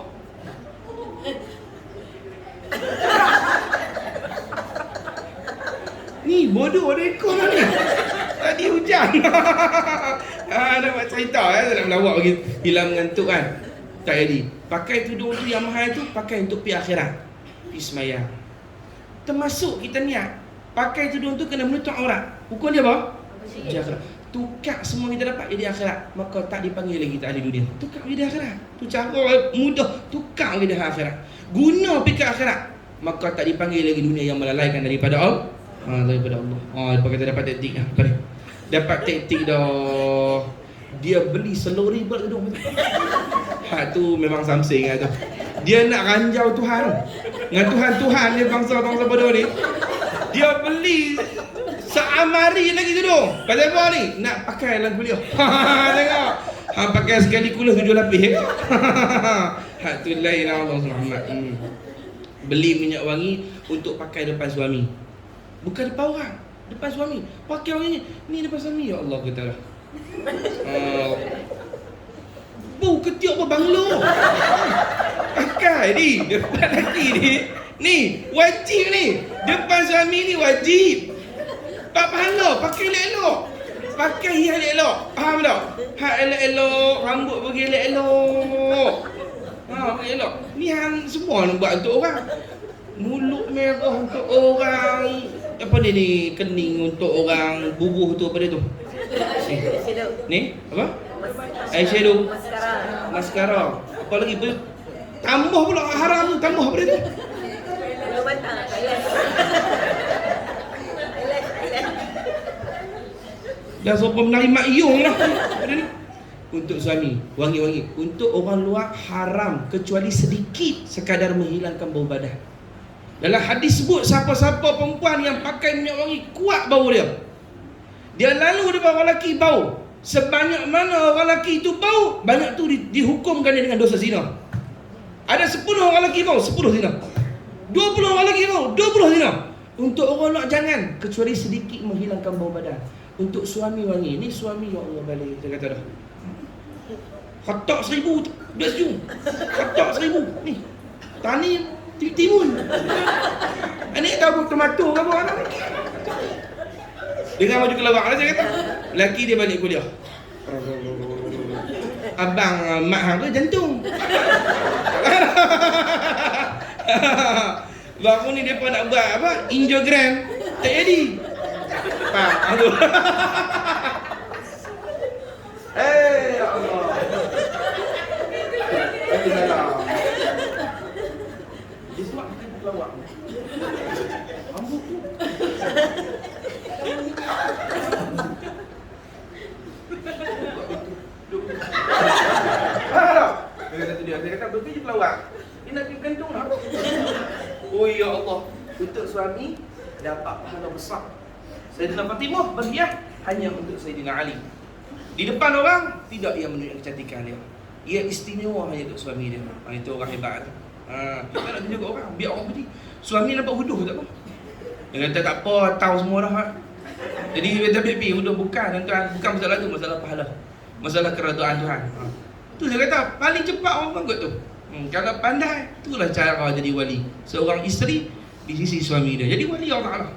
Ni bodoh ada ekor lah ni. Tadi hujan. Nak buat cerita nak melawak bagi hilang mengantuk kan. Tak jadi. Pakai tudung tu yang mahal tu, pakai untuk pergi akhirat. Pergi semayang. Termasuk kita niat, pakai tudung tu kena menutup aurat. Hukum dia apa? Dia akhirat. Tukar semua kita dapat jadi akhirat, maka tak dipanggil lagi kita ahli dunia. Tukar jadi akhirat. Tu cara mudah, tukar jadi akhirat. Guna fikir akhirat, maka tak dipanggil lagi dunia yang melalaikan daripada Allah. Daripada Allah. Lepas kita dapat taktik dah. Dapat taktik dah. Dia beli selori berkedung. Hak tu memang something lah tu. Dia nak ranjau Tuhan. Dengan Tuhan dia bangsa-bangsa bodoh ni. Dia beli seamari lagi tu dong. Pasal apa ni? Nak pakai dalam kuliah. Tengok. Pakai sekali kuliah 7 lapis. Hak tu lain Allah Muhammad. Beli minyak wangi untuk pakai depan suami. Bukan depan orang, depan suami. Pakai wangi ni depan suami. Ya Allah kata lah. Bau ketiak apa banglo. Pakai ni depan laki ni. Ni wajib ni. Depan suami ni wajib. Pak pahala pakai elok-elok. pakai yang elok-elok. Faham tak? Hak elok-elok, rambut bagi elok-elok. Bagi elok. Ni hang semua nak buat untuk orang. Mulut merah untuk orang. Apa dia ni? Kening untuk orang. Bubuh tu apa dia tu? Ni? Apa? Eyeshadow. Maskara. Apa lagi? Tambah pula haram tu. Tambah apa dia tu? Dah sopa menari Mak Iyong lah. Untuk suami, wangi-wangi. Untuk orang luar haram, kecuali sedikit sekadar menghilangkan bau badan. Dalam hadis sebut siapa-siapa perempuan yang pakai minyak wangi, kuat bau dia. Dia lalu depan orang lelaki bau. Sebanyak mana orang lelaki itu bau, banyak tu dihukumkan dia dengan dosa zina. Ada 10 orang lelaki bau, 10 zina. 20 orang lelaki bau, 20 zina. Untuk orang luar jangan, kecuali sedikit menghilangkan bau badan. Untuk suami wangi, ni suami ya Allah balik. Dia kata dah, khatak 1000, dah sejuk. Khatak 1000, ni tani timun. Ini tahu tomato ke apa anak ni? Dengan baju kelawak lah saya kata. Lelaki dia balik kuliah. Abang mak hang tu jantung. Baru ni depa nak buat apa? Angiogram. Tak jadi. Pak, aduh. Ya Allah. Ini salah. Dia sebab kita kelawak. Rambut tu. Dia kata betul je pelawak. Dia nak pergi gantung lah. Oh ya Allah. Untuk suami dapat pahala besar. Sayyidina Fatimah berhiyah hanya untuk Sayyidina Ali. Di depan orang tidak ia menunjukkan kecantikan dia. Ia istimewa hanya untuk suami dia. Itu orang hebat tu. Kita nak tunjuk orang, biar orang pergi. Suami nampak huduh tak apa. Dia kata tak apa, tahu semua dah. Jadi dia kata pergi huduh bukan tuan, bukan masalah tu, masalah pahala. Masalah keredaan Tuhan. Tu saya kata paling cepat orang bangkit tu. Kalau pandai, itulah cara jadi wali. Seorang isteri di sisi suami dia. Jadi wali Allah Ta'ala.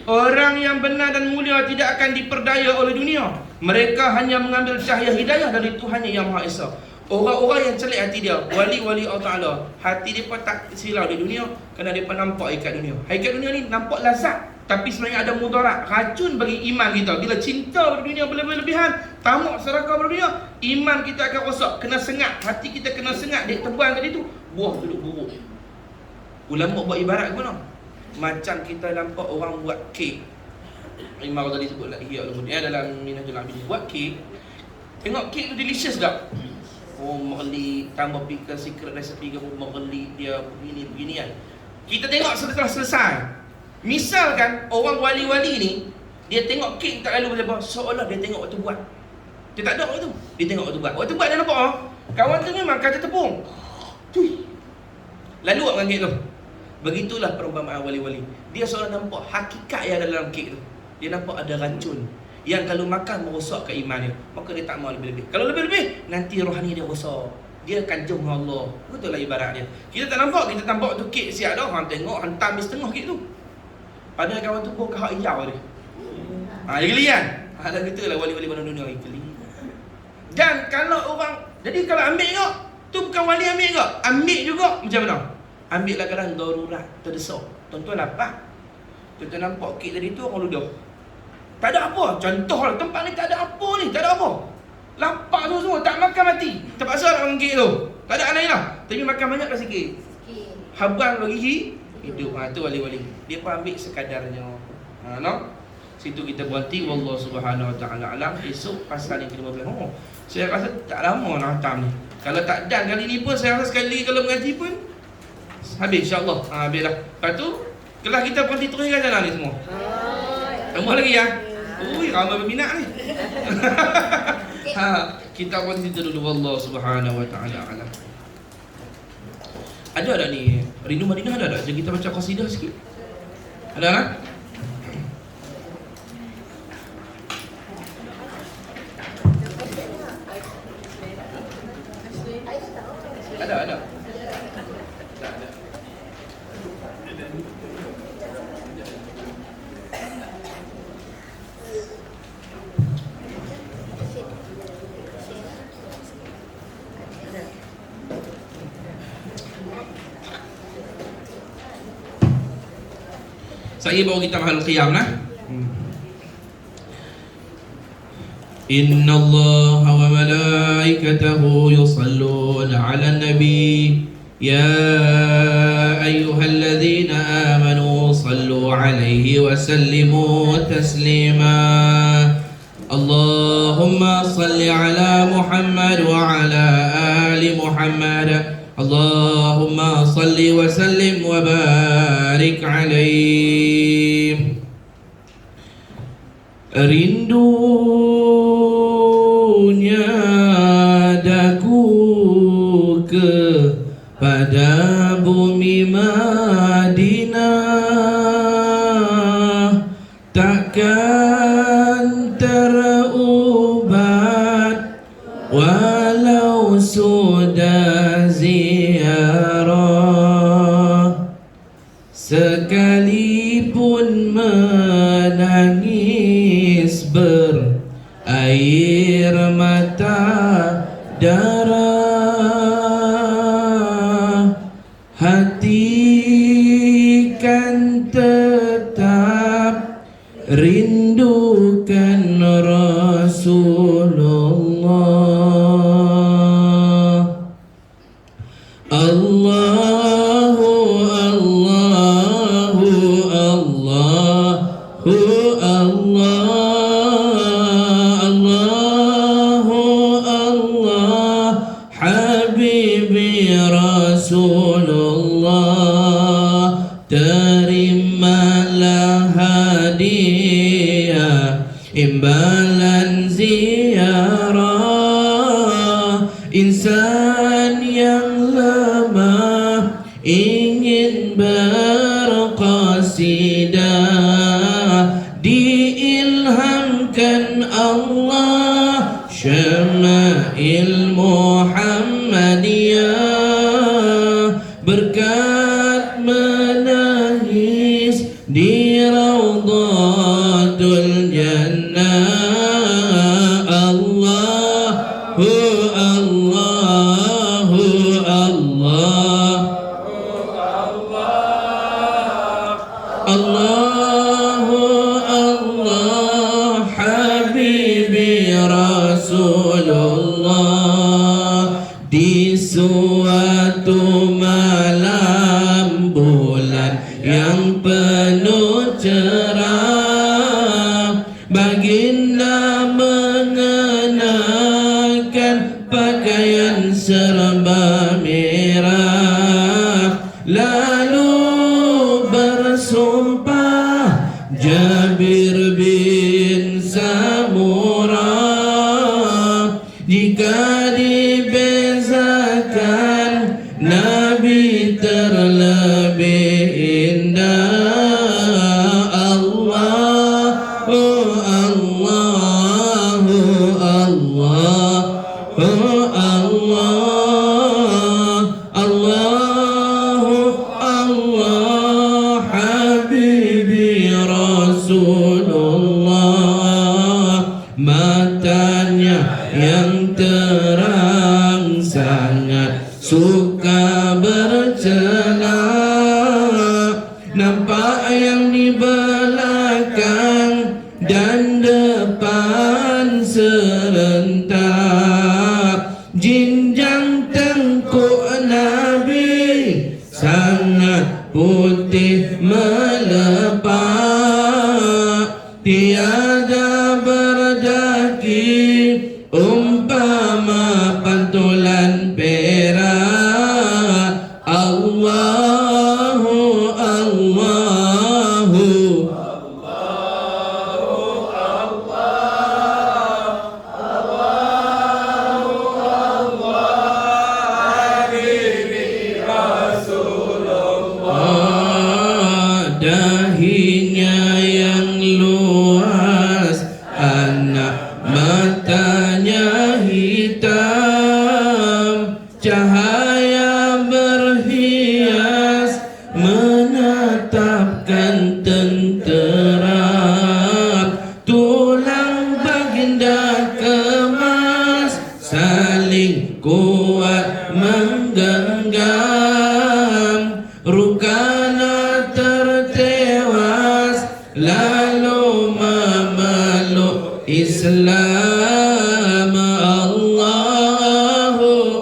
Orang yang benar dan mulia tidak akan diperdaya oleh dunia. Mereka hanya mengambil cahaya hidayah dari Tuhannya yang Maha Esa. Orang-orang yang celik hati dia, wali-wali Allah Ta'ala, hati dia pun tak silau di dunia kerana dia pun nampak ikat dunia. Ikat dunia ni nampak lazat, tapi sebenarnya ada mudarat, racun bagi iman kita. Bila cinta pada dunia berlebihan, tamak serakah pada dunia, iman kita akan rosak, kena sengat, hati kita kena sengat. Dia terbang tadi tu, buah duduk buruk. Ulama buat ibarat ke mana? Macam kita nampak orang buat kek. Imam tadi sebut lah, dalam Minhajul Abidin buat kek. Tengok kek tu delicious tak? Oh, merli, tambah pickle, secret recipe ke, merli dia begini kan. Kita tengok setelah selesai. Misalkan orang wali-wali ni, dia tengok kek tak lalu macam apa, seolah dia tengok waktu buat. Dia tak ada waktu tu, dia tengok waktu buat. Waktu buat dia nampak kawan tu memang kaca tepung. Cui. Lalu buat dengan kek tu. Begitulah perumpamaan wali-wali. Dia seolah nampak hakikat yang ada dalam kek tu. Dia nampak ada racun yang kalau makan merosakkan iman dia. Maka dia tak mau lebih-lebih. Kalau lebih-lebih, nanti rohani dia rosak. Dia akan jauh dengan Allah. Betul lah ibarat dia. Kita tak nampak, kita nampak tu kek siap dah. Orang tengok, hantar habis setengah kek tu. Padahal kawan tu pun kahak hijau dia. Dia geli kan? Dan gitulah wali-wali pada dunia ni geli. Dan kalau orang, jadi kalau ambil ke, tu bukan wali ambil ke? Ambil juga macam mana? Ambil lah kadang darurat, terdesak. Tuan-tuan apa? Tuan-tuan nampak kek tadi tu orang ludah. Tak ada apa. Contohlah tempat ni tak ada apa ni, tak ada apa. Lapar semua, tak makan mati. Terpaksa nak makan kek tu. Tak ada lain lah. Tapi makan banyak dah sikit. Habuan bagi hidup. Tu wali-wali. Dia pun ambil sekadarnya. No? Situ kita berhenti. Wallahu subhanahu wa ta'ala alam. Esok pasal yang ke-15. Saya rasa tak lama nak hantam ni. Kalau tak dan kali ni pun, saya rasa sekali kalau mengaji pun habis insyaAllah. Habis dah. Lepas tu kelas kita berhenti teruskan jalan ni semua. Semua lagi ya. Ui, ramai berminat ni. Kita berhenti dulu. Wallahu subhanahu wa ta'ala alam. Ada tak ni? Rindu Madinah ada tak? Jadi kita baca qasidah sikit. Ada tak? Ada. Saya bawa kita mahal qiyam nah. Inna Allah wa malaikatahu yusalluna ala nabi ya ayyuhalladzina amanu sallu alaihi wa sallimu taslima. Allahumma salli ala Muhammad wa ala ali Muhammad. Allahumma salli wa sallim wa barik alaihi. Rindunya daku kepada bumi Madinah, takkan terubat walau sudah ziarah, sekalipun menangis berair mata darah, hati kan tetap rindukan Rasulullah. Allahu Allahu Allahu Allah, Allahu Allah, Habibi Rasulullah. Terimalah hadiah imbalan ziarah, insan yang lemah ingin berqasidah, diilhamkan Allah syama'il Muhammadiyah, berkat menangis di Raudhatul Jannah. Allahu Allahu Allah, Allahu Allah, Habibi Rasulullah. Di suatu malam bulan yang penuh cerah, baginda mengenakan pakaian serba merah, lalu bersumpah Jabir bin Samurah, jika dibezakan Nabi terlebih indah. Allahu Allahu Allah, Allahu Allah, Habibi Rasulullah. Matanya yang terang sangat suka bercelak, nampak yang di belakang dan depan serentak. Jinjang tengkuk Nabi sangat putih melepak, tiada berdaki umpama pantulan perak. Allahu Allahu dahinya yang luas, anak matanya hitam, cahaya berhias menatapkan tentera. Tulang baginda kemas saling kuat menggenggam, rukana tertewa Islam. Allahu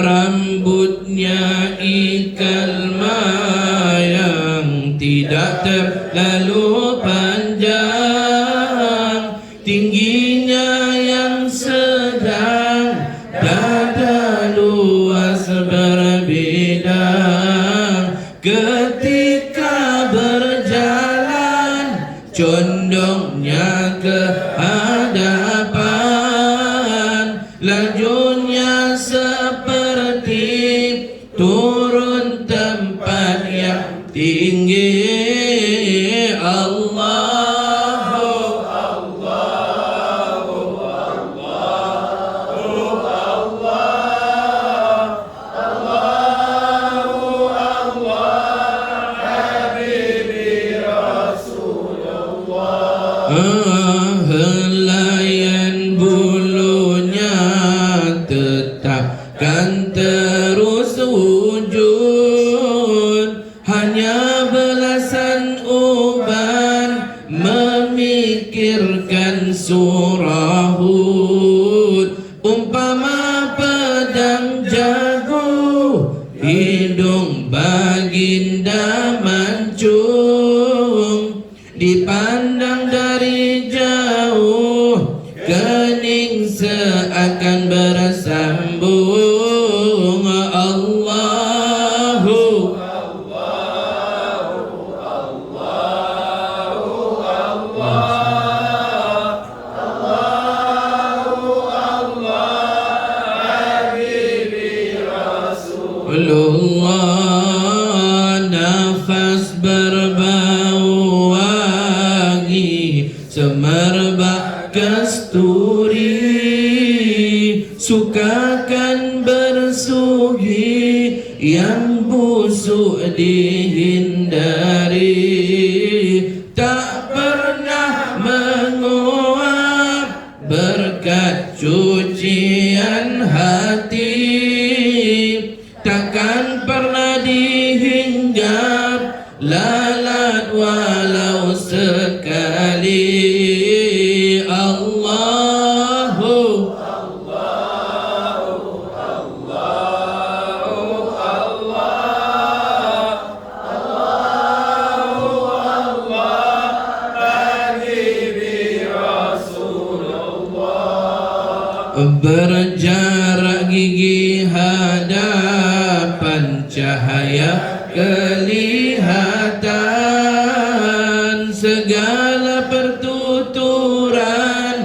rambutnya ikal mayang, tidak terlalu panjang, tingginya yang sedang, dada luas berbidang. Ketika berjalan, condongnya ke hadapan, lajunya seperti turun tempat yang tinggi. Helaian bulunya tetapkan terus wujud, hanya belasan uban memikirkan surah Hud. Umpama pedang jago, hidung baginda mancung, dipandang dari jauh, kening seakan bersambung. Allahu Allah, nafas berbau wangi semerbak kasturi, sukakan bersugi yang busuk dihindari, tak pernah menguap berkat cucian hati, takkan pernah dihinggap lalat walau sekali. Allahu berjarak gigi hadapan, cahaya kelihatan, segala pertuturan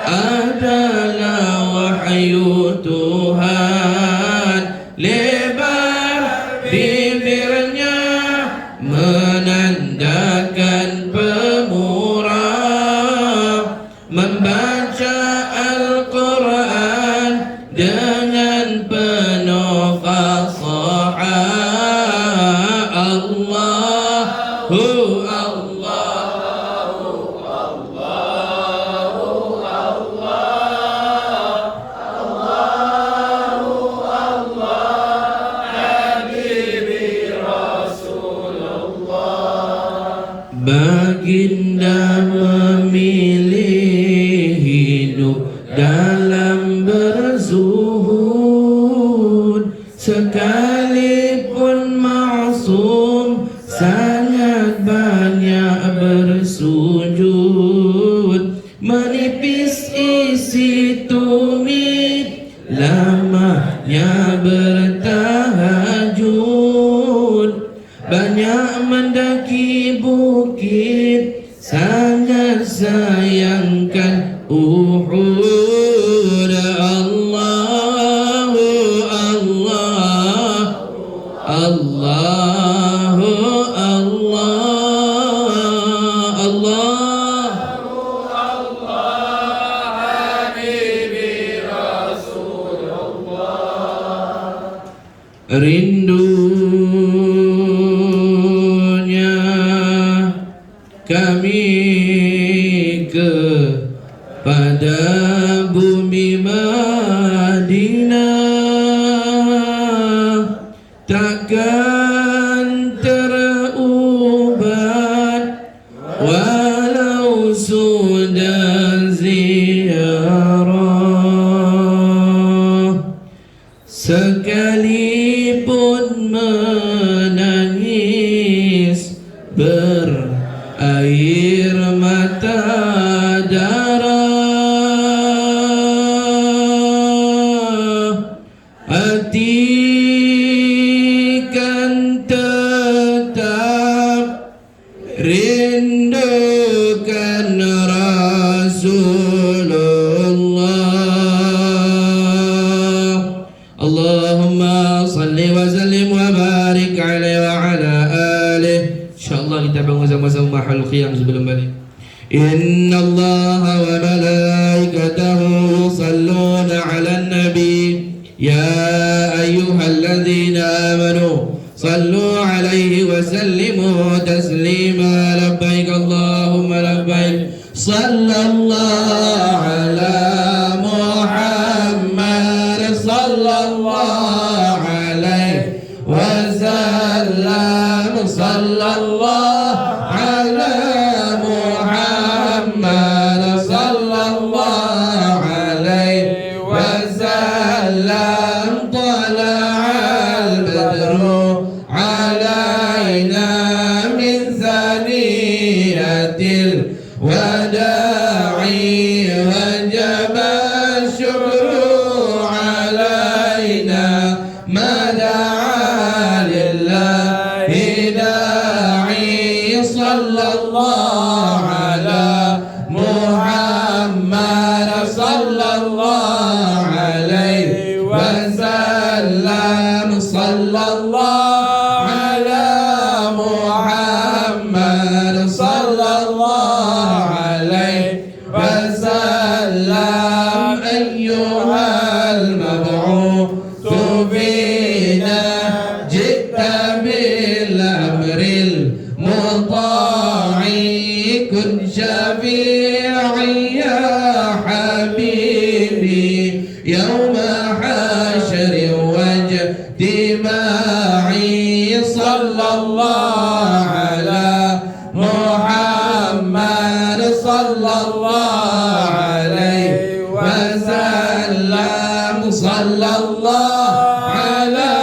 adalah wahyu Tuhan. Lebar bibirnya menandakan pemurah, membaca Al-Quran dengan penuh fasahah. Allahu baginda memilih hidup dalam berzuhud, sekalipun maksum sangat banyak bersujud, menipis isi tumit, lamanya bertahajud, banyak mendaki bukit, sangat sayangkan Uhud. Allahu Allahu Allah Habibi Rasulullah. Rindunya kami kepada pada bumi Madinah takkan terubat walau sudah ziarah, sekalipun menangis berair mata darah, hati kan tetap rindukan Rasulullah. Allahumma salli wa sallim wa barik alaihi wa ala alihi. InsyaAllah kita bangun sama-sama mahal qiyam sebelum balik. Inna Allah wa malaikatahu yusalluna ala nabi ya ayyuhalladzina amanu sallu alaihi wa sallimu taslima. Labbaik Allahumma labbaik. Sallallahu ala Muhammad sallallahu alaihi wa sallam. Sallallahu ala Muhammad sallallahu alaihi wa sallam. Tala'al badru alaina min thaniyatil wada'i wajaba syukru alaina ma da'a lillahi da'i. Sallallahu ala Muhammad sallallahu alaihi wa sallam. Sallallahu ala Muhammad sallallahu alaihi wa sallam. Ayyuhal mab'utsu fina ji'ta bil amril muta'i kun syafi'i ya habibi yawma hasyri wajtima'i. Sallallahu ala Muhammad sallallahu alaihi wa sallam. Sallallahu ala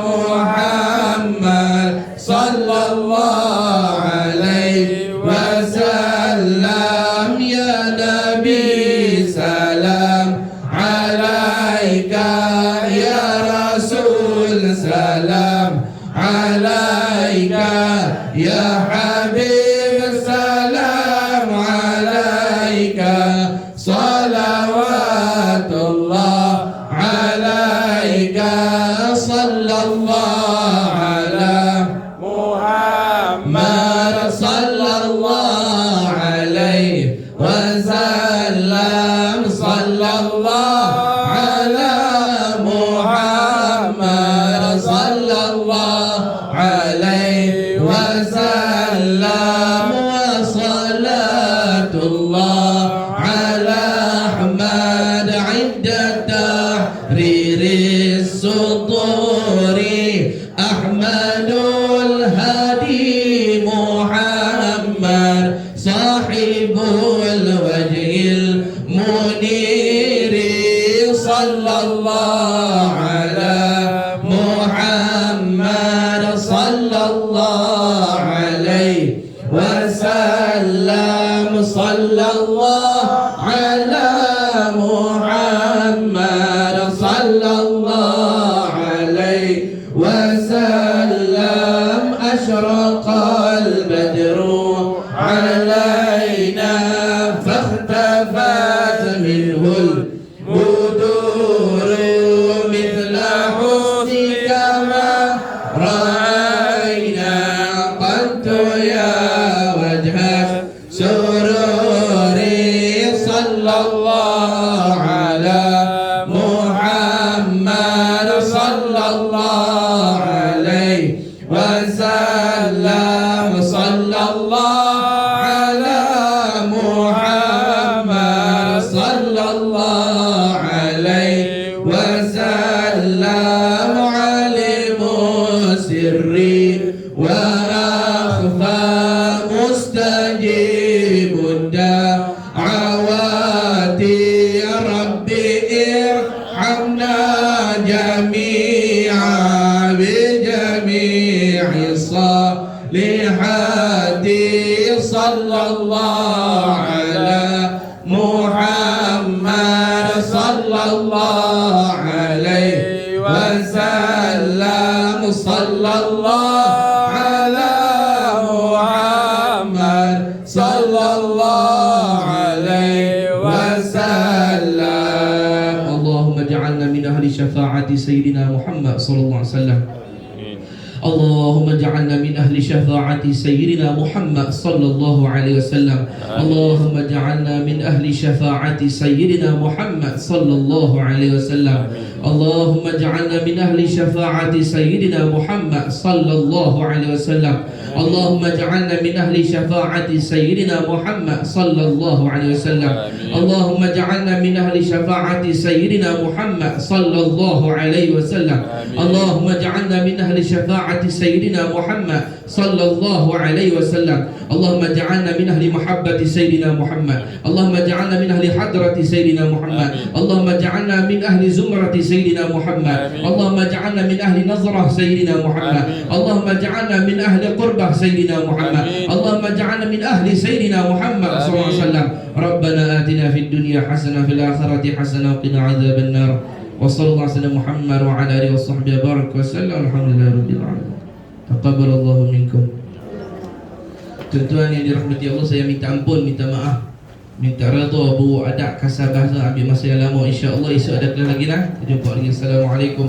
Muhammad sallallahu alaihi wa sallam. Ya Nabi salam alaika, ya Rasul salam alaika, ya Habib salam alaika. Salawatullah alaika. Sallallahu ala Muhammad sallallahu alaihi wa sallam. Sallallahu ala Muhammad sallallahu alaihi wa sallam. Wa salatullah ala Ahmad inda tahriris suduri. Ahmadul Hadi Muhammad sahibul wajhil muniri. Sallallahu ala Muhammad sallallahu alaihi wa sallam. Sallallahu ala Muhammad sallallahu alaihi wa sallam. Ashraqal badru alaina fakhtafat minhul buduru mithla husnika ma ra'ayna qantu ya wajhak sururi. Sallallahu ala Muhammad sallallahu alaihi wa sallam. Sallallahu ala Muhammad وأخفى مستجيب الدعوات يا ربي ارحمنا جميعا بجميع الصالحات صلى الله على محمد صلى الله عليه وسلم صلى الله على محمد صلى الله عليه وسلم. اللهم اجعلنا من أهل شفاعة سيدنا محمد صلى الله عليه وسلم. اللهم اجعلنا من أهل شفاعة سيدنا محمد صلى الله عليه وسلم. اللهم اجعلنا من أهل شفاعة سيدنا محمد صلى الله عليه وسلم. اللهم اجعلنا من أهل شفاعة سيدنا محمد صلى الله عليه وسلم. اللهم اجعلنا من أهل شفاعة سيدنا محمد صلى الله عليه وسلم. اللهم اجعلنا من أهل شفاعة سيدنا محمد صلى الله عليه وسلم. اللهم اجعلنا من أهل شفاعة سيدنا محمد صلى الله عليه وسلم. اللهم اجعلنا من أهل محبة سيدنا محمد. اللهم اجعلنا من أهل حضرة سيدنا محمد. اللهم اجعلنا من أهل زمرة سيدنا محمد. اللهم اجعلنا من أهل نظرة سيدنا محمد. اللهم اجعلنا من أهل قربة سيدنا محمد. اللهم اجعلنا من أهل سيدنا محمد صلى الله عليه وسلم. ربنا آتنا في الدنيا حسنة في الآخرة حسنة وقنا عذاب النار. وصلى الله على محمد وعلى آله وصحبه وبارك وسلم. الحمدلله rabbil alamin. Taqabbalallahu minkum. Tuan-tuan yang dirahmati Allah, saya minta ampun, minta maaf, minta redha bu ada kasar bahasa ambil masa yang lama. Insya-Allah esok ada kelas lagi lah. Kita jumpa lagi. Assalamualaikum.